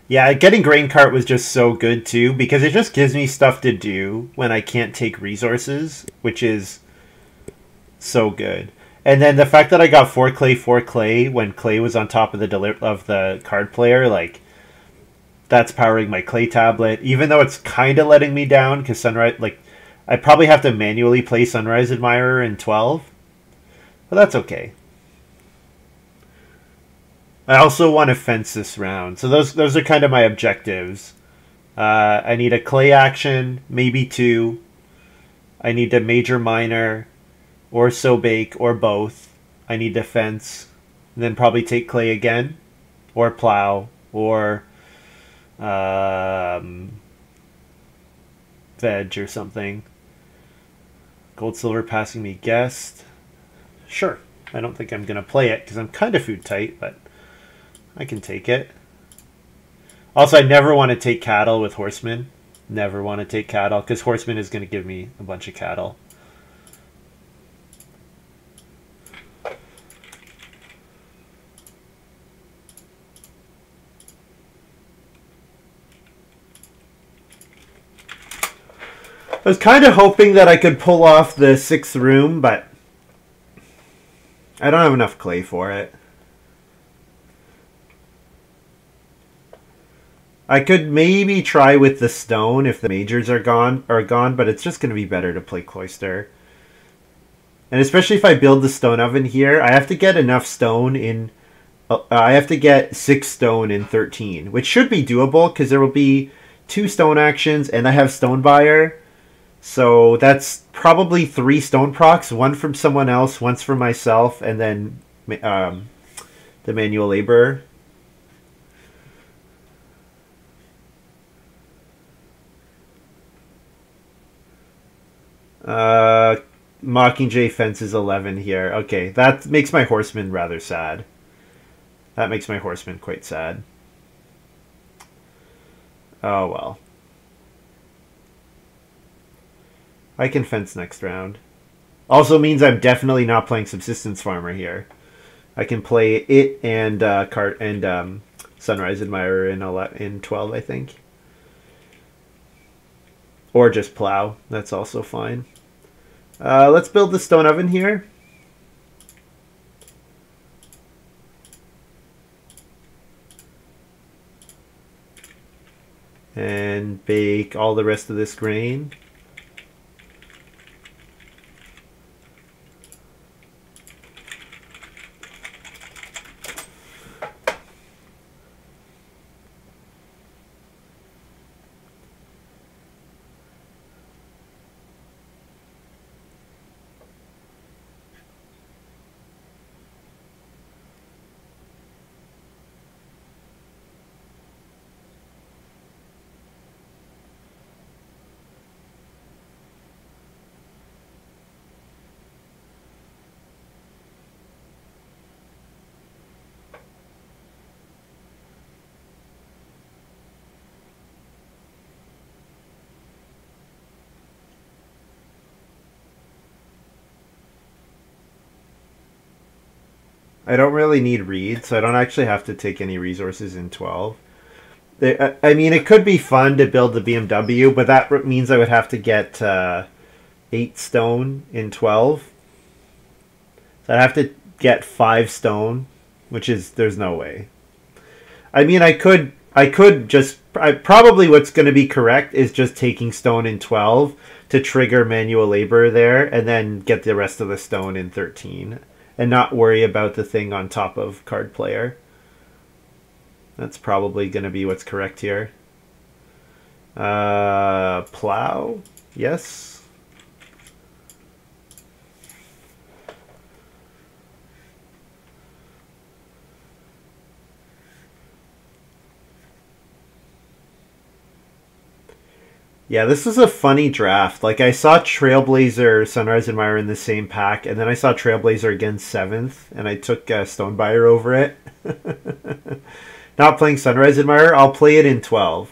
Yeah, getting grain cart was just so good too, because it just gives me stuff to do when I can't take resources, which is so good. And then the fact that I got 4 clay when clay was on top of the card player, like that's powering my clay tablet. Even though it's kind of letting me down because sunrise, like I probably have to manually play Sunrise Admirer in 12, but that's okay. I also want to fence this round, so those are kind of my objectives. I need a clay action, maybe 2. I need a major minor. Or sow bake, or both. I need to fence, and then probably take clay again, or plow, or veg or something. Gold silver passing me guest. Sure, I don't think I'm gonna play it because I'm kind of food tight, but I can take it. Also, I never want to take cattle with horsemen. Never want to take cattle because horseman is going to give me a bunch of cattle. I was kind of hoping that I could pull off the 6th room, but I don't have enough clay for it. I could maybe try with the stone if the majors are gone, but it's just going to be better to play cloister. And especially if I build the stone oven here, I have to get enough stone in. I have to get 6 stone in 13, which should be doable because there will be 2 stone actions, and I have stone buyer. So that's probably 3 stone procs, 1 from someone else, 1 from myself, and then the manual laborer. Mockingjay fence is 11 here. Okay, that makes my horseman rather sad. That makes my horseman quite sad. Oh well. I can fence next round. Also means I'm definitely not playing Subsistence Farmer here. I can play it and Sunrise Admirer in 12, I think. Or just plow. That's also fine. Let's build the stone oven here. And bake all the rest of this grain. I don't really need reed, so I don't actually have to take any resources in 12. I mean, it could be fun to build the BMW, but that means I would have to get 8 stone in 12. So I'd have to get 5 stone, which is, there's no way. I mean, I could just, probably what's going to be correct is just taking stone in 12 to trigger manual labor there, and then get the rest of the stone in 13. And not worry about the thing on top of card player. That's probably going to be what's correct here. Plow? Yes. Yeah, this was a funny draft. Like, I saw Trailblazer, Sunrise Admirer in the same pack, and then I saw Trailblazer again 7th, and I took Stonebuyer over it. Not playing Sunrise Admirer, I'll play it in 12.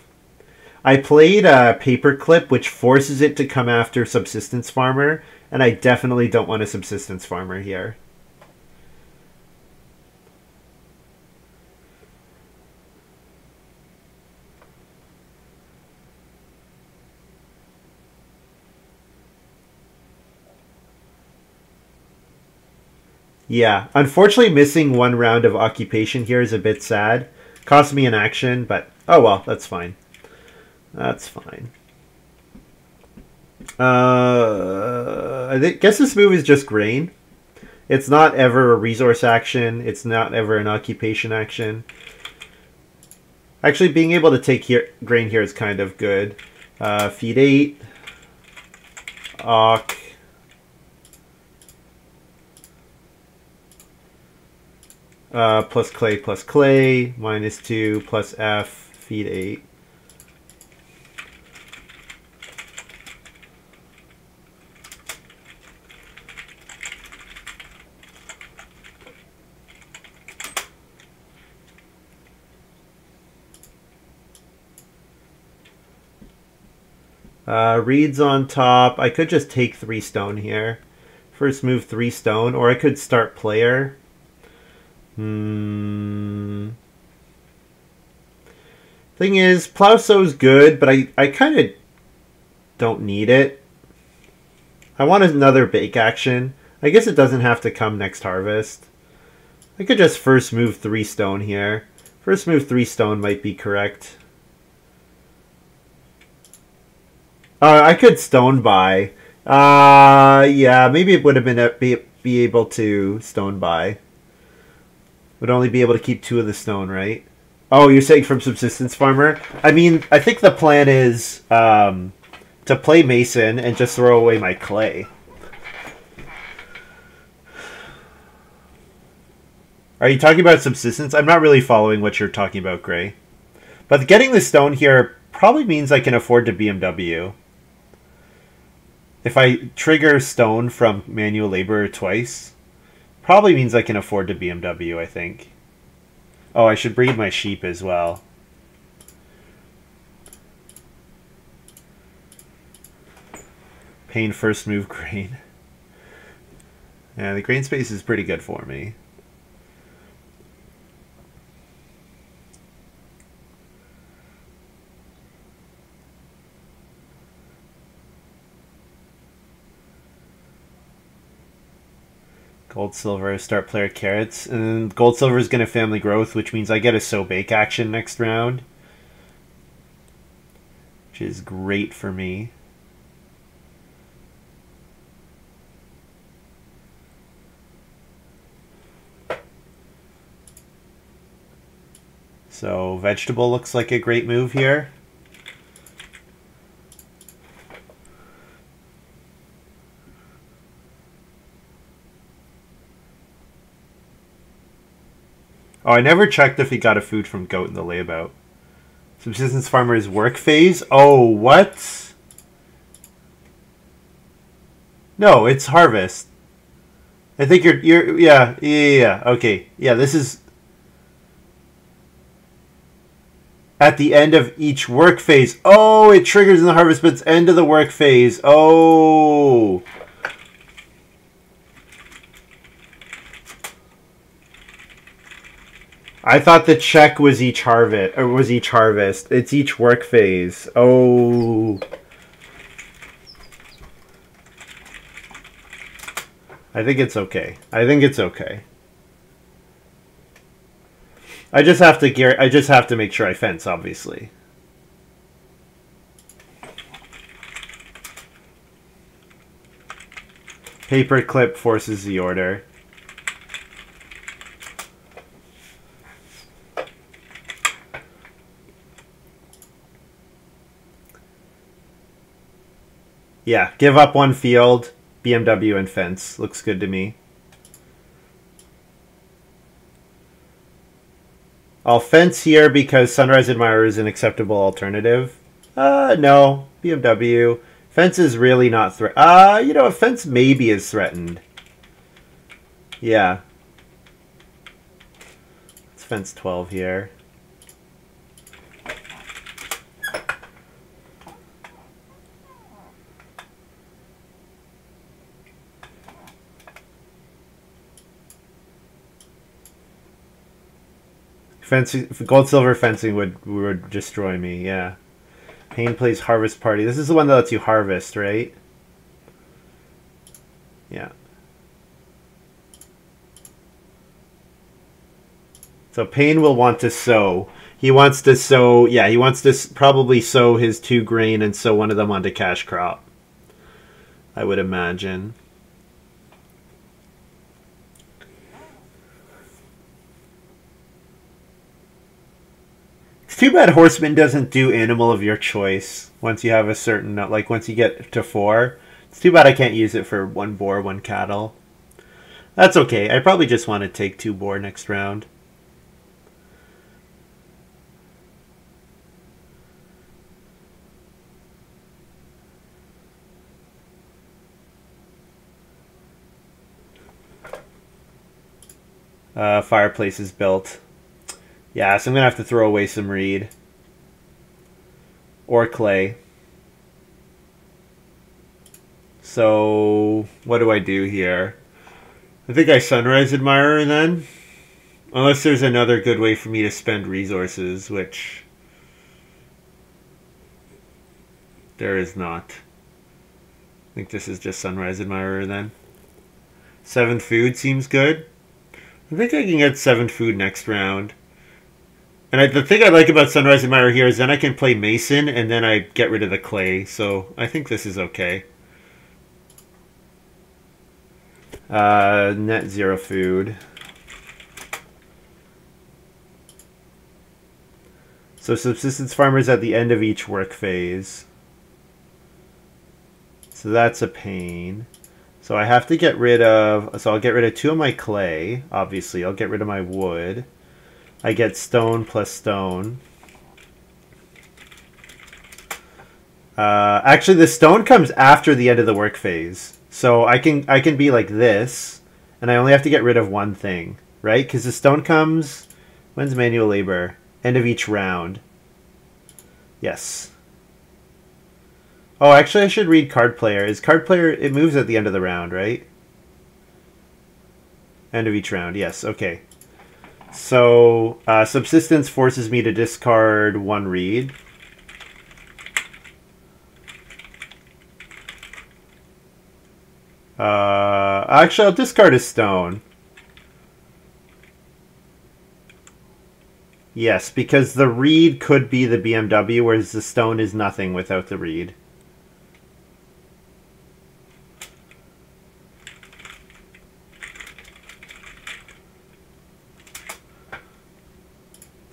I played Paperclip, which forces it to come after Subsistence Farmer, and I definitely don't want a Subsistence Farmer here. Yeah, unfortunately missing 1 round of occupation here is a bit sad. Cost me an action, but oh well, that's fine. That's fine. I guess this move is just grain. It's not ever a resource action. It's not ever an occupation action. Actually, being able to take grain here is kind of good. Feed 8. Ock. Plus clay, -2, plus F, feed 8. Reeds on top. I could just take 3 stone here. First move 3 stone, or I could start player. Thing is, plow sow's good, but I kind of don't need it. I want another bake action. I guess it doesn't have to come next harvest. I could just first move 3 stone here. First move 3 stone might be correct. I could stone buy. Yeah, maybe it would have been be able to stone buy. Would only be able to keep 2 of the stone, right? Oh, you're saying from subsistence farmer? I mean, I think the plan is to play mason and just throw away my clay. Are you talking about subsistence? I'm not really following what you're talking about, Gray. But getting the stone here probably means I can afford to BMW. If I trigger stone from manual labor twice, probably means I can afford to BMW, I think. Oh, I should breed my sheep as well. Pain first move grain. Yeah, the grain space is pretty good for me. Gold, silver, start player carrots. And gold, silver is going to family growth, which means I get a sow bake action next round. Which is great for me. So vegetable looks like a great move here. Oh, I never checked if he got a food from goat in the layabout. Subsistence farmer's work phase? Oh, what? No, it's harvest. I think yeah. Okay. Yeah, this is at the end of each work phase. Oh, it triggers in the harvest, but it's end of the work phase. Oh. I thought the check was each harvest. It's each work phase. Oh. I think it's okay. I think it's okay. I just have to make sure I fence, obviously. Paperclip forces the order. Yeah, give up 1 field, BMW and fence. Looks good to me. I'll fence here because Sunrise Admirer is an acceptable alternative. No. BMW. Fence is really not threatened. You know, a fence maybe is threatened. Yeah. Let's fence 12 here. Fencing, gold silver fencing would destroy me. Yeah. Pain plays harvest party. This is the one that lets you harvest, right? Yeah. So Pain will want to sow. He wants to sow. Yeah, he wants to probably sow his 2 grain and sow one of them onto cash crop, I would imagine. Too bad Horseman doesn't do animal of your choice once you have a certain, like once you get to 4. It's too bad I can't use it for 1 boar, 1 cattle. That's okay. I probably just want to take 2 boar next round. Fireplace is built. Yeah, so I'm going to have to throw away some reed. Or clay. So what do I do here? I think I Sunrise Admirer then. Unless there's another good way for me to spend resources, which there is not. I think this is just Sunrise Admirer then. 7 food seems good. I think I can get 7 food next round. And the thing I like about Sunrise Admirer here is then I can play Mason and then I get rid of the clay. So I think this is okay. Net 0 food. So subsistence farmers at the end of each work phase. So that's a pain. So I have to get rid of... So I'll get rid of 2 of my clay, obviously. I'll get rid of my wood. I get stone plus stone. Actually, the stone comes after the end of the work phase. So I can be like this, and I only have to get rid of 1 thing, right? Because the stone comes... When's manual labor? End of each round. Yes. Oh, actually, I should read card player. Is card player... It moves at the end of the round, right? End of each round. Yes, okay. So, subsistence forces me to discard 1 reed. Actually, I'll discard a stone. Yes, because the reed could be the BMW, whereas the stone is nothing without the reed.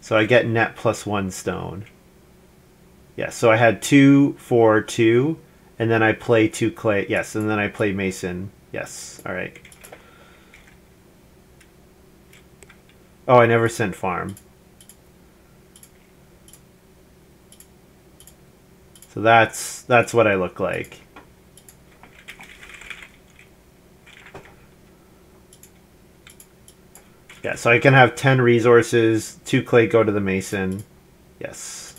So I get net plus 1 stone. Yeah, so I had 2, 4, 2, and then I play 2 clay. Yes, and then I play Mason. Yes, all right. Oh, I never sent farm. So that's what I look like. Yeah, so I can have 10 resources, 2 clay go to the Mason. Yes.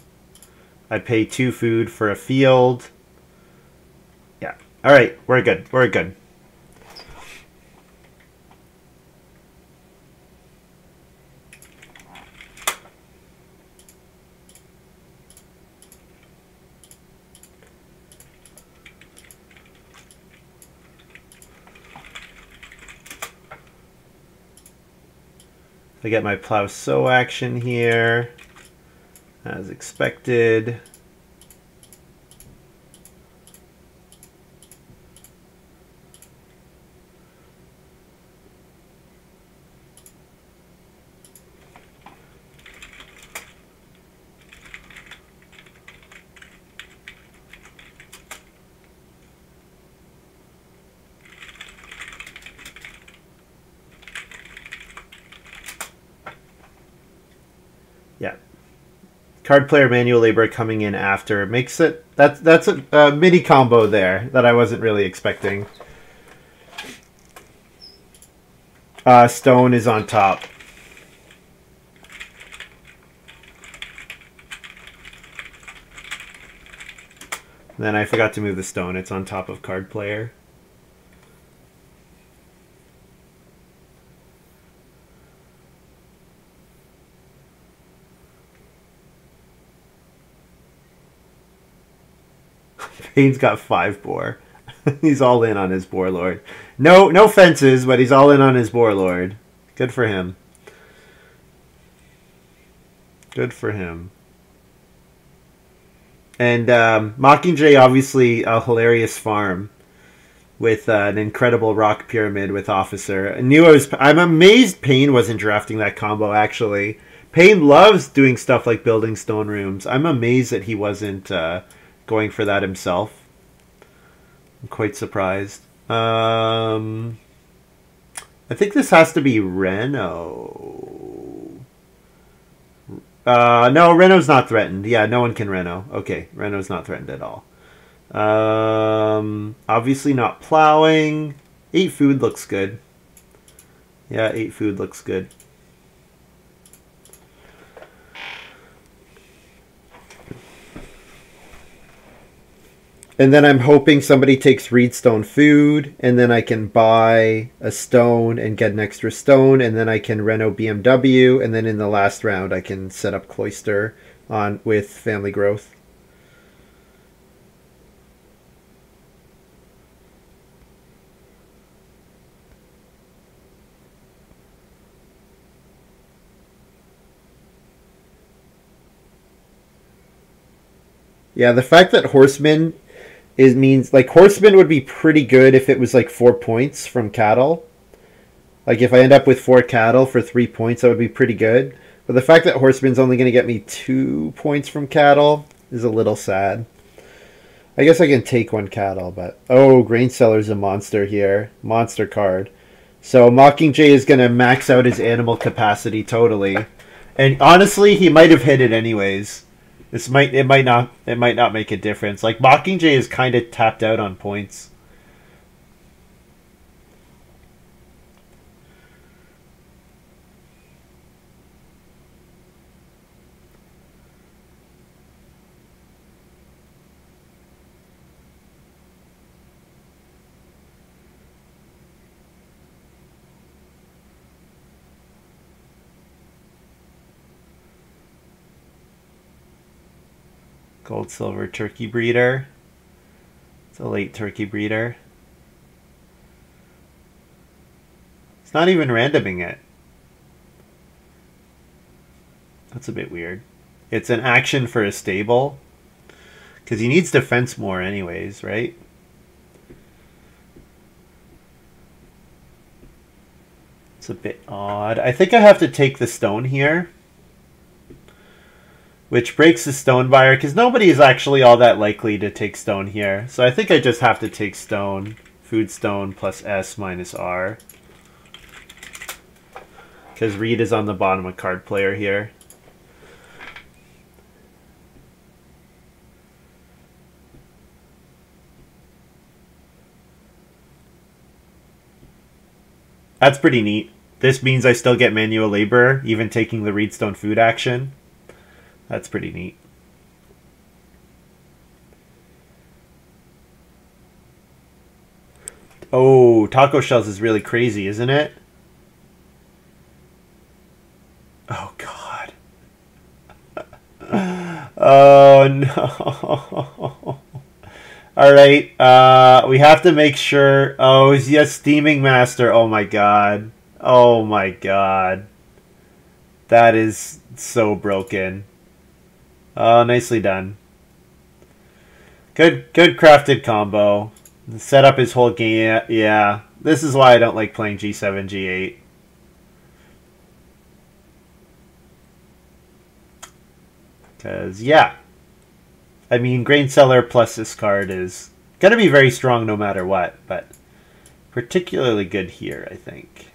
I pay 2 food for a field. Yeah. All right, we're good. We're good. I get my plow sow action here, as expected. Yeah. Card player manual labor coming in after makes it... That's a mini combo there that I wasn't really expecting. Stone is on top. And then I forgot to move the stone. It's on top of card player. Payne's got 5 boar. He's all in on his boar lord. No fences, but he's all in on his boar lord. Good for him. Good for him. And Mockingjay, obviously a hilarious farm with an incredible rock pyramid with officer. I'm amazed Payne wasn't drafting that combo, actually. Payne loves doing stuff like building stone rooms. I'm amazed that he wasn't going for that himself. I'm quite surprised. I think this has to be Reno. No, Reno's not threatened. Yeah, no one can Reno. Okay, Reno's not threatened at all. Obviously not plowing. 8 food looks good. Yeah, 8 food looks good. And then I'm hoping somebody takes Reedstone Food, and then I can buy a stone and get an extra stone, and then I can reno BMW, and then in the last round I can set up Cloister on with Family Growth. Yeah, the fact that Horseman means like Horseman would be pretty good if it was like 4 points from cattle. Like if I end up with 4 cattle for 3 points, that would be pretty good. But the fact that Horseman's only going to get me 2 points from cattle is a little sad. I guess I can take 1 cattle, but oh, Grain Seller's a monster here. Monster card. So Mockingjay is going to max out his animal capacity totally. And honestly, he might have hit it anyways. It might not make a difference. Like Mockingjay is kind of tapped out on points. Gold Silver Turkey Breeder. It's a late turkey breeder. It's not even randoming it. That's a bit weird. It's an action for a stable. Because he needs defense more anyways, right? It's a bit odd. I think I have to take the stone here. Which breaks the stone buyer, because nobody is actually all that likely to take stone here. So I think I just have to take stone. Food stone plus S minus R. Because Reed is on the bottom of card player here. That's pretty neat. This means I still get manual labor, even taking the Reedstone food action. That's pretty neat. Oh, taco shells is really crazy, isn't it? Oh, God. Oh, no. All right. We have to make sure. Oh, yes, Steaming Master. Oh, my God. Oh, my God. That is so broken. Oh, nicely done. Good crafted combo. Set up his whole game. Yeah, this is why I don't like playing G7, G8. Because, yeah. I mean, Grain Seller plus this card is going to be very strong no matter what, but particularly good here, I think.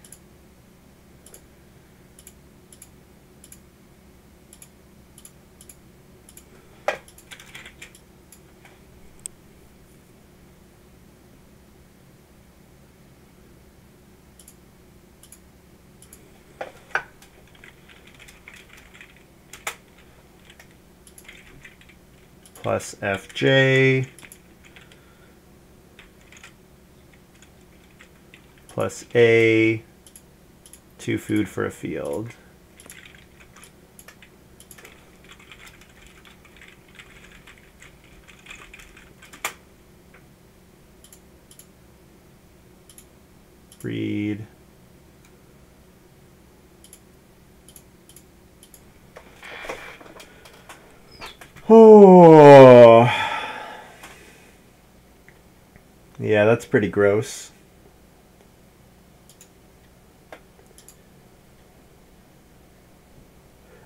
Plus FJ plus A, 2 food for a field. Breed. Oh, yeah, that's pretty gross.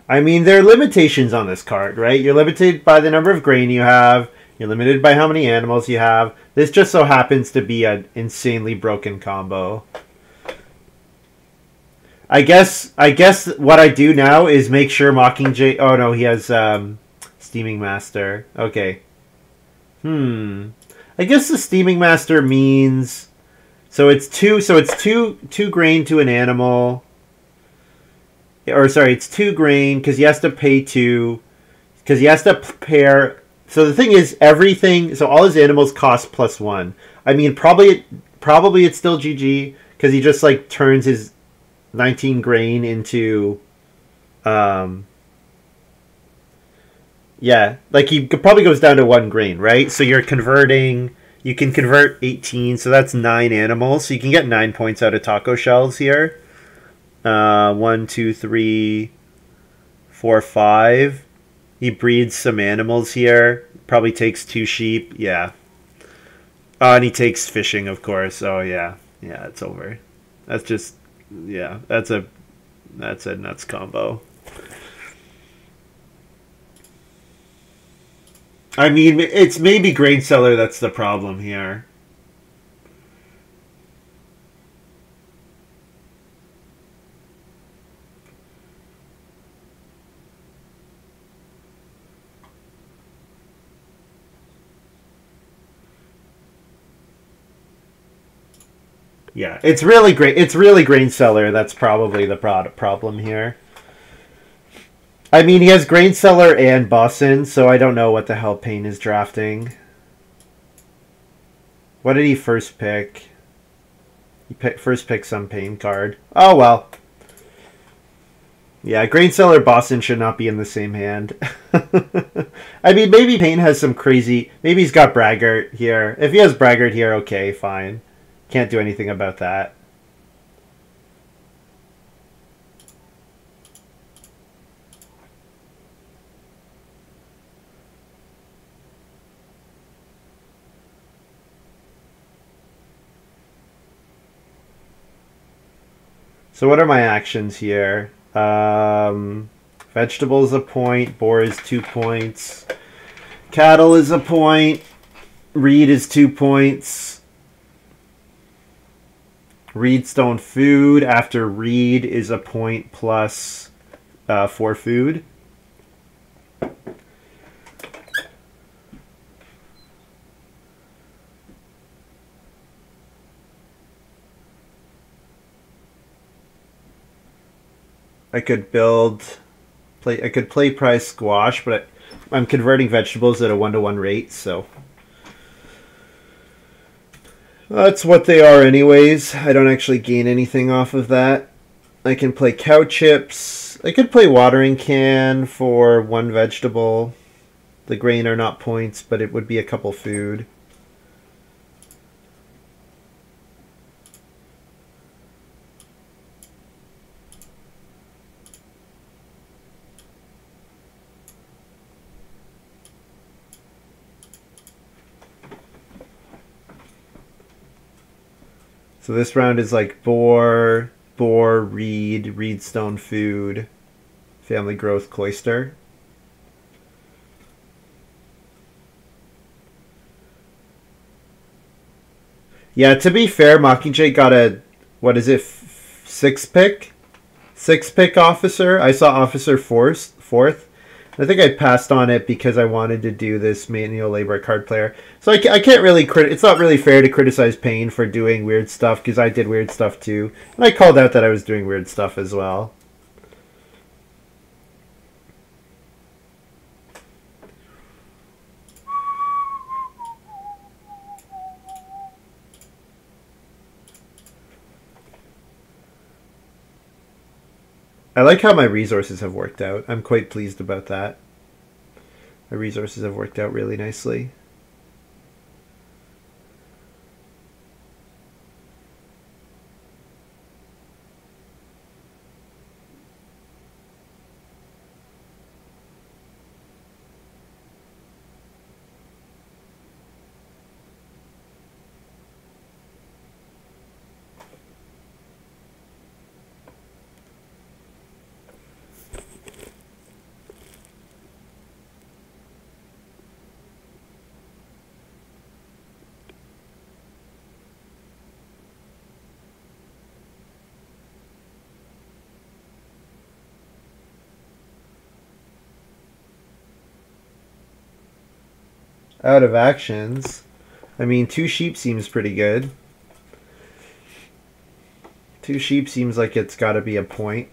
I mean, there are limitations on this card, right? You're limited by the number of grain you have. You're limited by how many animals you have. This just so happens to be an insanely broken combo. I guess what I do now is make sure Mockingjay... Oh, no, he has... Steaming Master. Okay. I guess the Steaming Master means it's two grain to an animal. Or sorry, it's 2 grain because he has to pay 2 because he has to pair So the thing is, everything. So all his animals cost +1. I mean, probably it's still GG because he just like turns his 19 grain into, yeah, like he probably goes down to 1 grain, right? So you're converting. You can convert 18, so that's 9 animals. So you can get 9 points out of taco shells here. 1, 2, 3, 4, 5. He breeds some animals here. Probably takes 2 sheep. Yeah. And he takes fishing, of course. Oh yeah, yeah, it's over. That's just, yeah. That's a nuts combo. I mean, it's maybe grain seller that's the problem here. Yeah, it's really great. It's really grain seller. That's probably the problem here. I mean, he has grain seller and Boston, so I don't know what the hell Payne is drafting. What did he first pick? He first picked some Payne card. Oh well. Yeah, grain seller Boston should not be in the same hand. I mean, maybe Payne has some crazy. Maybe he's got Braggart here. If he has Braggart here, okay, fine. Can't do anything about that. So what are my actions here? Vegetables a point. Boar is 2 points. Cattle is a point. Reed is 2 points. Reedstone food after reed is a point plus 4 food. I could I could play price squash, but I'm converting vegetables at a 1-to-1 rate, so that's what they are anyways. I don't actually gain anything off of that. I can play cow chips. I could play watering can for 1 vegetable. The grain are not points, but it would be a couple food. So this round is like boar, reed, reedstone food, family growth, cloister. Yeah, to be fair, Mockingjay got a, what is it, 6-pick? 6-pick officer. I saw officer fourth. I think I passed on it because I wanted to do this manual labor card player. So I can't really it's not really fair to criticize Payne for doing weird stuff because I did weird stuff too. And I called out that I was doing weird stuff as well. I like how my resources have worked out. I'm quite pleased about that. My resources have worked out really nicely. Out of actions. I mean, 2 sheep seems pretty good. 2 sheep seems like it's got to be a point.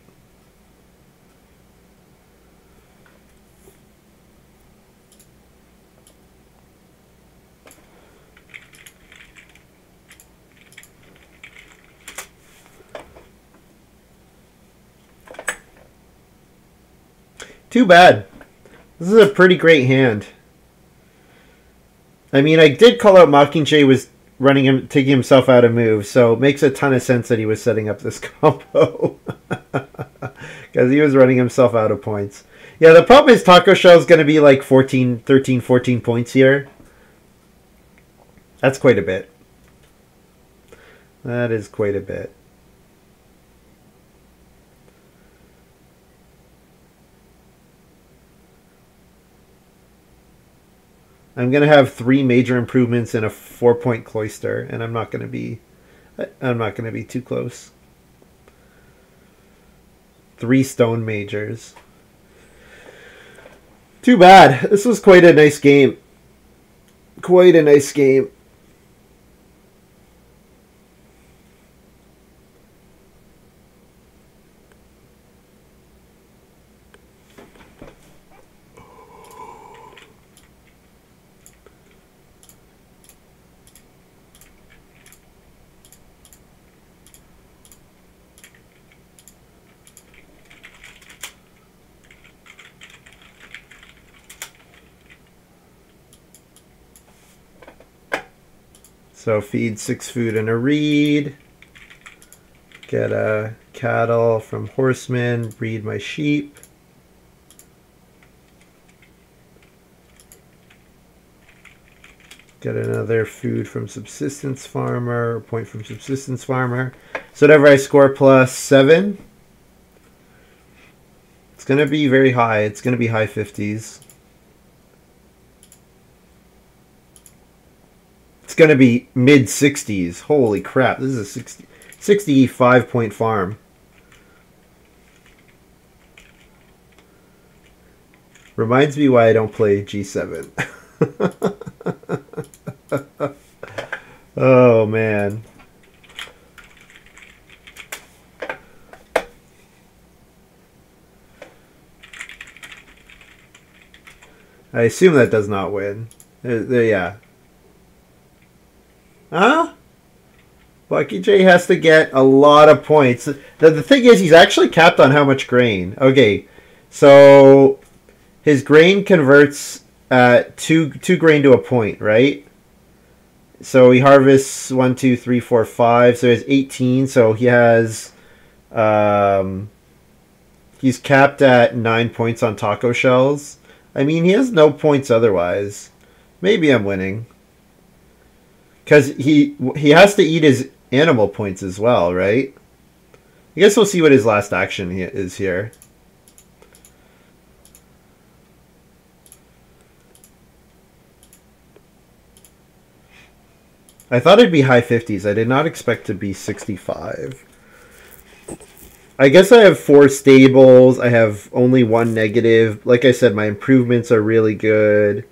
Too bad. This is a pretty great hand. I mean, I did call out Mockingjay was taking himself out of moves, so it makes a ton of sense that he was setting up this combo. Because he was running himself out of points. Yeah, the problem is Taco Shell's going to be like 13, 14 points here. That's quite a bit. That is quite a bit. I'm going to have 3 major improvements in a 4-point cloister, and I'm not going to be too close. 3 stone majors. Too bad. This was quite a nice game. Quite a nice game. So feed 6 food and a reed. Get a cattle from horseman. Breed my sheep. Get another food from subsistence farmer. Point from subsistence farmer. So whatever I score plus 7. It's going to be very high. It's going to be high 50s. It's going to be mid 60s. Holy crap. This is a 65 point farm. Reminds me why I don't play G7. Oh, man. I assume that does not win. Yeah. Huh? Mockingjay has to get a lot of points. The thing is, he's actually capped on how much grain. Okay, so his grain converts two grain to a point, right? So he harvests 1, 2, 3, 4, 5. So he has 18. So he has he's capped at 9 points on taco shells. I mean, he has no points otherwise. Maybe I'm winning. Because he has to eat his animal points as well, right? I guess we'll see what his last action is here. I thought it'd be high 50s. I did not expect to be 65. I guess I have 4 stables. I have only 1 negative. Like I said, my improvements are really good.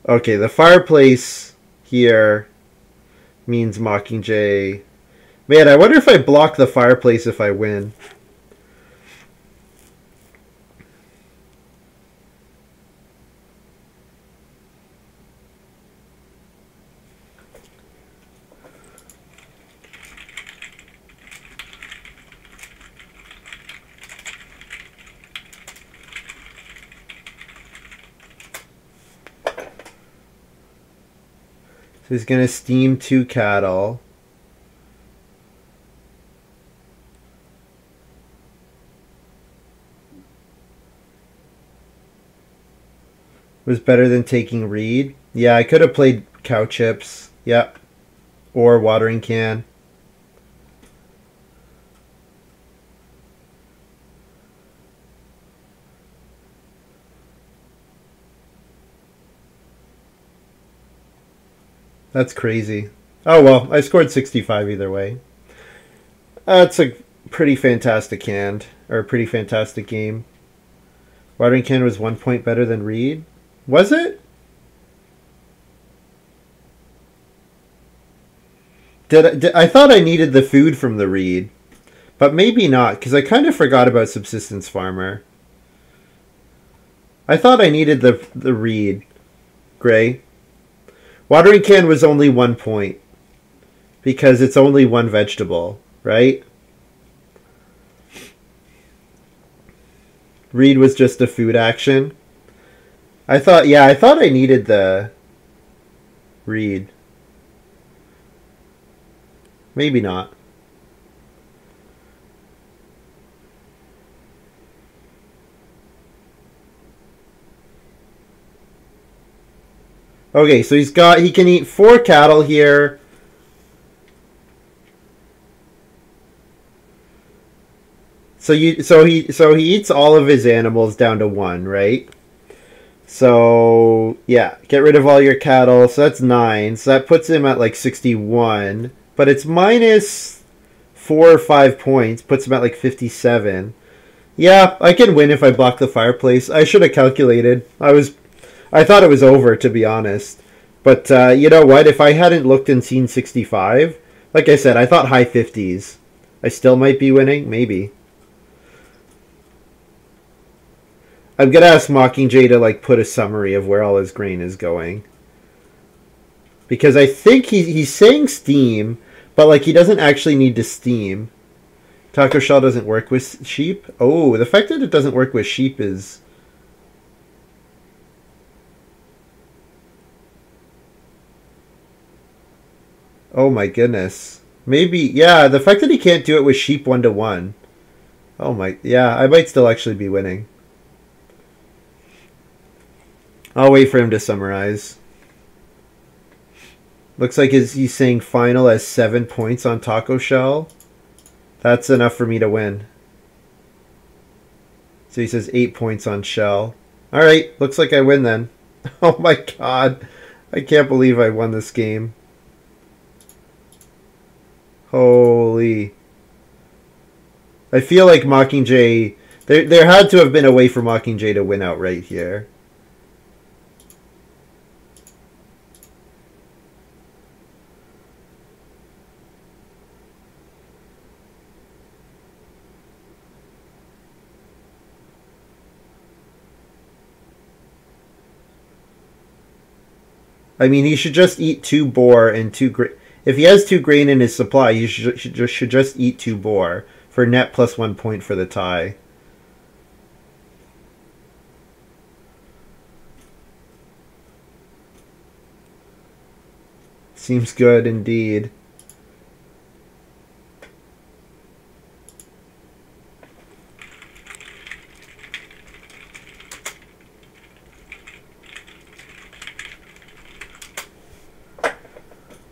Okay, the fireplace here means Mockingjay. Man, I wonder if I block the fireplace if I win. So he's going to steam 2 cattle. Was better than taking reed. Yeah, I could have played cow chips. Yep. Or watering can. That's crazy. Oh well, I scored 65 either way. That's a pretty fantastic hand. Or a pretty fantastic game. Watering can was 1 point better than reed. Was it? I thought I needed the food from the reed. But maybe not, because I kind of forgot about subsistence farmer. I thought I needed the reed. Gray. Watering can was only 1 point because it's only one vegetable, right? Read was just a food action. I thought I needed the read. Maybe not. Okay, so he can eat 4 cattle here. So he eats all of his animals down to 1, right? So yeah, get rid of all your cattle. So that's 9. So that puts him at like 61. But it's minus 4 or 5 points. Puts him at like 57. Yeah, I can win if I block the fireplace. I should have calculated. I thought it was over, to be honest. But you know what? If I hadn't looked and seen 65, like I said, I thought high 50s. I still might be winning, maybe. I'm gonna ask Mockingjay to like put a summary of where all his grain is going, because I think he's saying steam, but like he doesn't actually need to steam. Taco shell doesn't work with sheep. Oh, the fact that it doesn't work with sheep is. Oh my goodness. Maybe, yeah, the fact that he can't do it with sheep 1-to-1. Oh my, yeah, I might still actually be winning. I'll wait for him to summarize. Looks like he's saying final as 7 points on Taco Shell. That's enough for me to win. So he says 8 points on Shell. Alright, looks like I win then. Oh my god. I can't believe I won this game. Holy. I feel like Mockingjay... There had to have been a way for Mockingjay to win outright here. I mean, he should just eat 2 boar and 2 grain. If he has 2 grain in his supply, he should just eat 2 boar for net plus 1 point for the tie. Seems good indeed.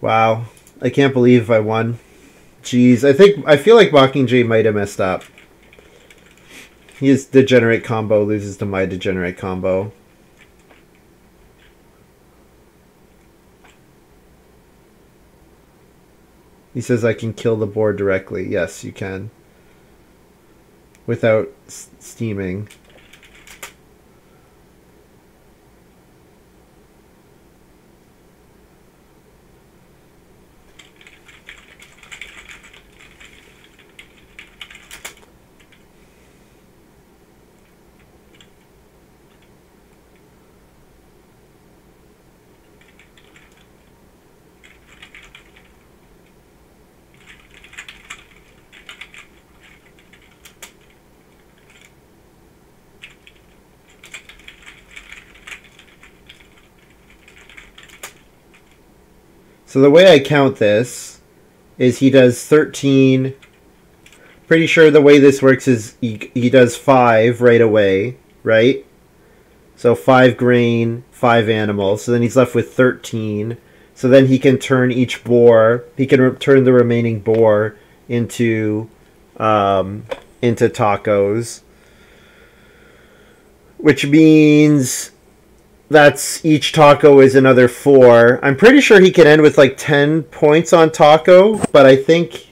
Wow, I can't believe I won. Jeez, I feel like Mockingjay might have messed up. His degenerate combo loses to my degenerate combo. He says I can kill the boar directly. Yes, you can. Without steaming. So the way I count this is he does 13. Pretty sure the way this works is he does 5 right away, right? So 5 grain, 5 animals. So then he's left with 13. So then he can turn each boar. He can turn the remaining boar into tacos, which means that's each taco is another 4. I'm pretty sure he can end with like 10 points on taco, but I think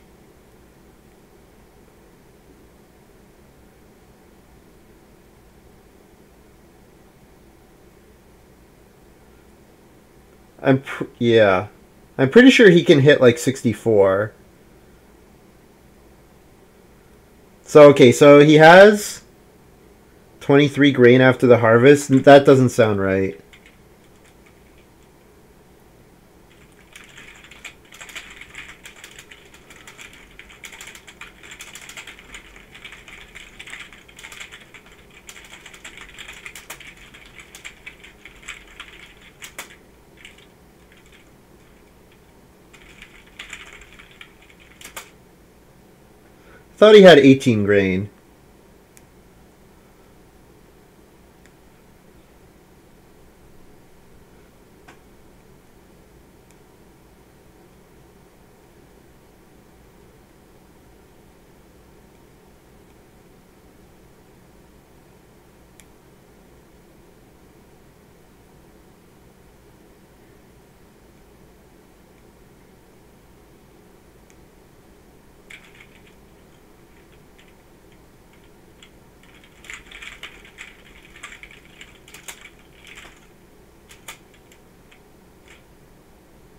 yeah. I'm pretty sure he can hit like 64. So okay, so he has 23 grain after the harvest. That doesn't sound right. thought he had 18 grain.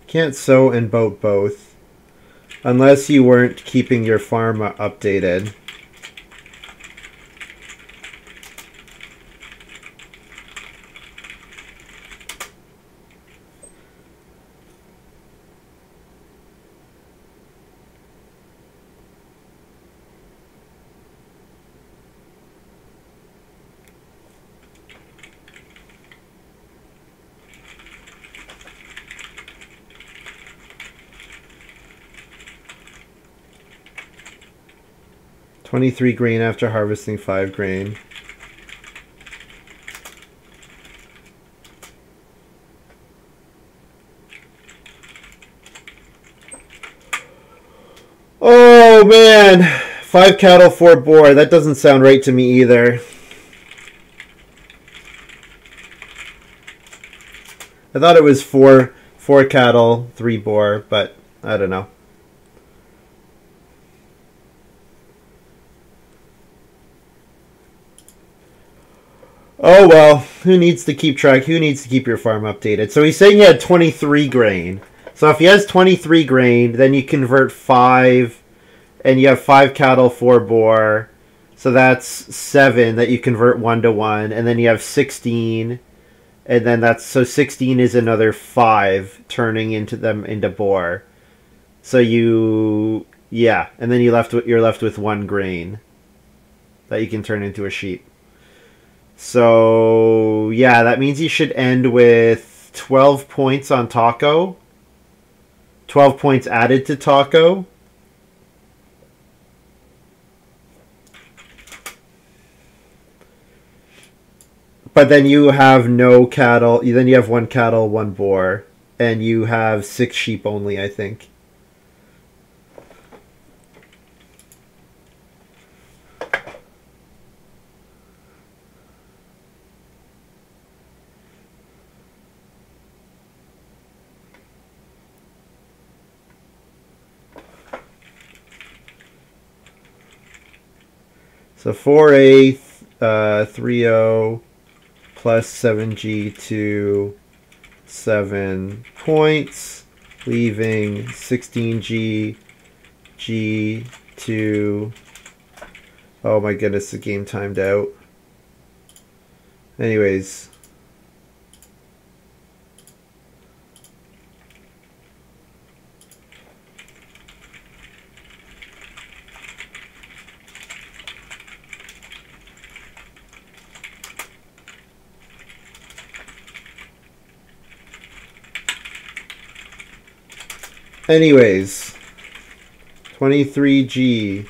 Can't sow and boat both. Unless you weren't keeping your farm updated. $23 grain after harvesting 5 grain. Oh man, 5 cattle, 4 boar. That doesn't sound right to me either. I thought it was 4 cattle, 3 boar, but I don't know. Oh well, who needs to keep track? Who needs to keep your farm updated? So he's saying he had 23 grain. So if he has 23 grain, then you convert 5, and you have 5 cattle, 4 boar. So that's 7 that you convert 1 to 1, and then you have 16, and then that's, so 16 is another 5 turning into boar. So you, yeah, and then you're left with 1 grain that you can turn into a sheep. So, yeah, that means you should end with 12 points on Taco. 12 points added to Taco. But then you have no cattle. Then you have 1 cattle, 1 boar. And you have 6 sheep only, I think. So 4A, 3O plus 7G to 7 points, leaving 16G, G to, oh my goodness, the game timed out. Anyways. Anyways, 23G,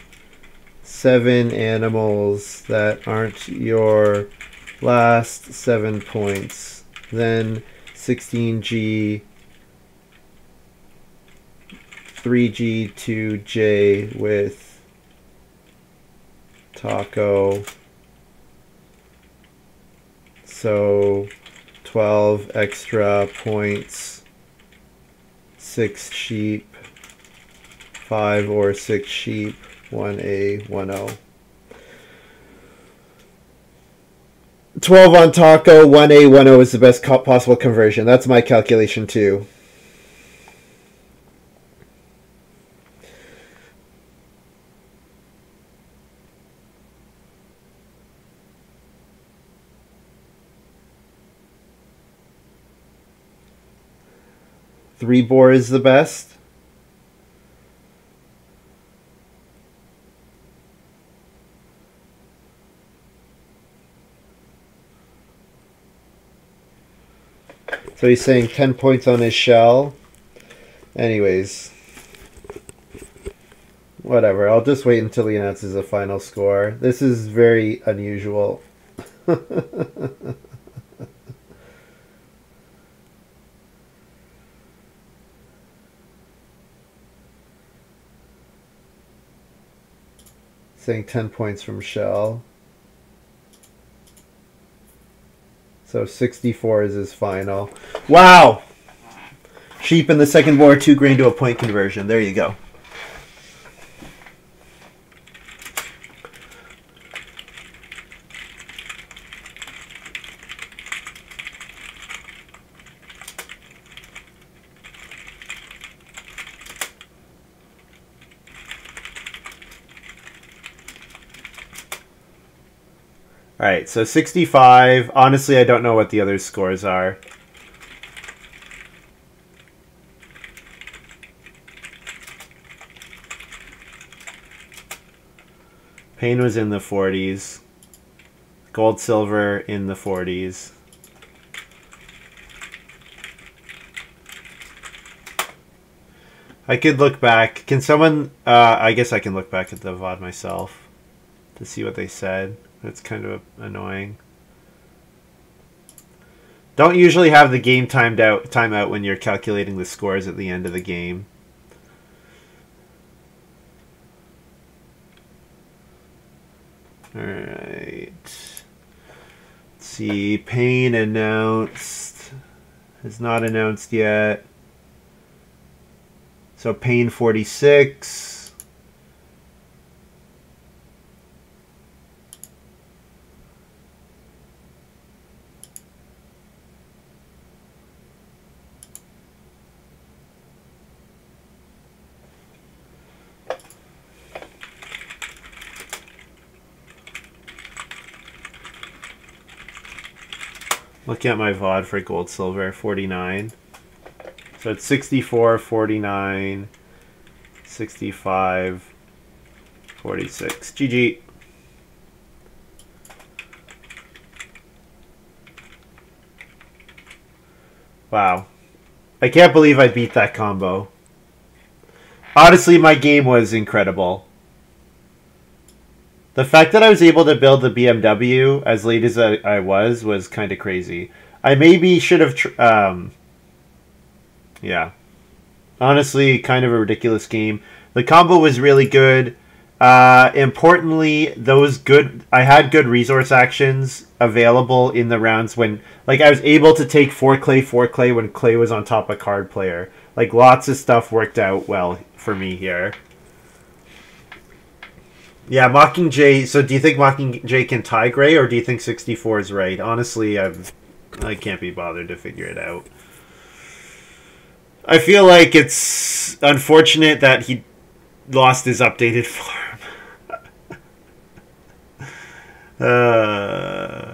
7 animals that aren't your last 7 points. Then 16G, 3G, 2J with Taco. So 12 extra points. 6 sheep, 5 or 6 sheep, 1A, 1O. 12 on Taco, 1A, 1O is the best possible conversion. That's my calculation too. Three boar is the best. So he's saying 10 points on his shell. Anyways. Whatever. I'll just wait until he announces the final score. This is very unusual. Saying 10 points from Shell. So 64 is his final. Wow! Sheep in the second war, 2 grain to a point conversion. There you go. All right, so 65. Honestly, I don't know what the other scores are. Payne was in the 40s. Gold, silver in the 40s. I could look back. Can someone... I guess I can look back at the VOD myself to see what they said. That's kind of annoying. Don't usually have the game timeout when you're calculating the scores at the end of the game. Alright. Let's see. Payne announced. Has not announced yet. So Payne 46. Look at my VOD for gold, silver, 49. So it's 64, 49, 65, 46. GG. Wow. I can't believe I beat that combo. Honestly, my game was incredible. The fact that I was able to build the BMW as late as I was kind of crazy. I maybe should have... yeah. Honestly, kind of a ridiculous game. The combo was really good. Importantly, I had good resource actions available in the rounds when... Like, I was able to take 4 clay when clay was on top of card player. Like, lots of stuff worked out well for me here. Yeah, Mockingjay. So do you think Mockingjay can tie Gray, or do you think 64 is right? Honestly, I can't be bothered to figure it out. I feel like it's unfortunate that he lost his updated farm.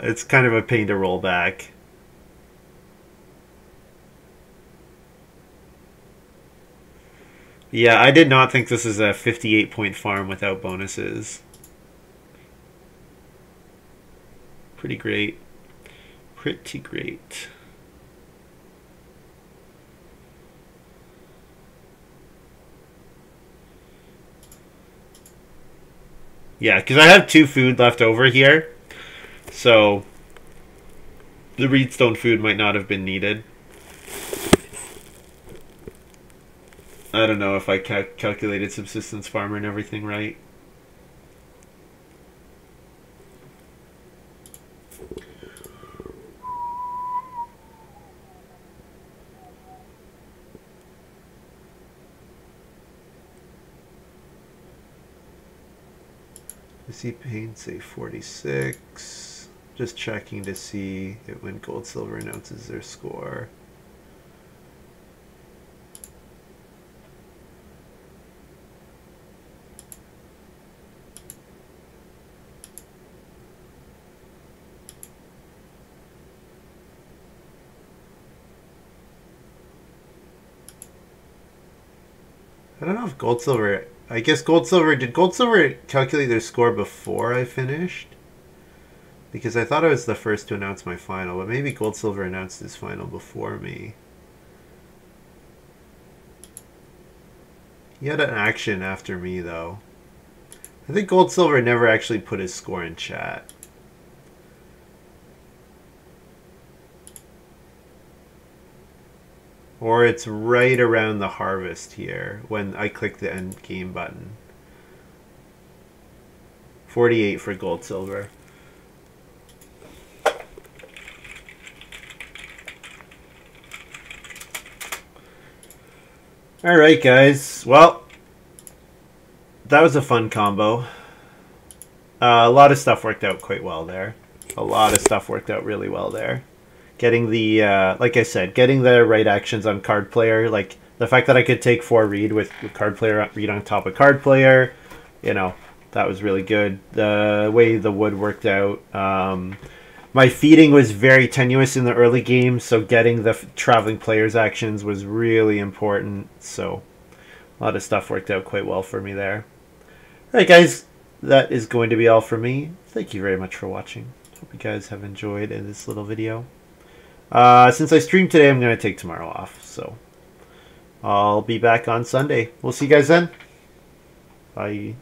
It's kind of a pain to roll back. Yeah, I did not think this is a 58-point farm without bonuses. Pretty great. Pretty great. Yeah, because I have 2 food left over here. So the Reedstone food might not have been needed. I don't know if I calculated subsistence farmer and everything right. I see Payne say 46. Just checking to see when gold silver announces their score. I don't know if gold silver... I guess gold silver... Did gold silver calculate their score before I finished? Because I thought I was the first to announce my final, but maybe gold silver announced his final before me. He had an action after me, though. I think Gold Silver never actually put his score in chat. Or it's right around the harvest here when I click the end game button. 48 for Gold Silver. Alright guys, well, that was a fun combo. A lot of stuff worked out quite well there. A lot of stuff worked out really well there. Getting the, like I said, getting the right actions on card player, like the fact that I could take 4 read with card player read on top of card player, you know, that was really good. The way the wood worked out. My feeding was very tenuous in the early game, so getting the traveling players actions was really important. So a lot of stuff worked out quite well for me there. Alright guys, that is going to be all for me. Thank you very much for watching. Hope you guys have enjoyed this little video. Since I streamed today, I'm going to take tomorrow off. So I'll be back on Sunday. We'll see you guys then. Bye.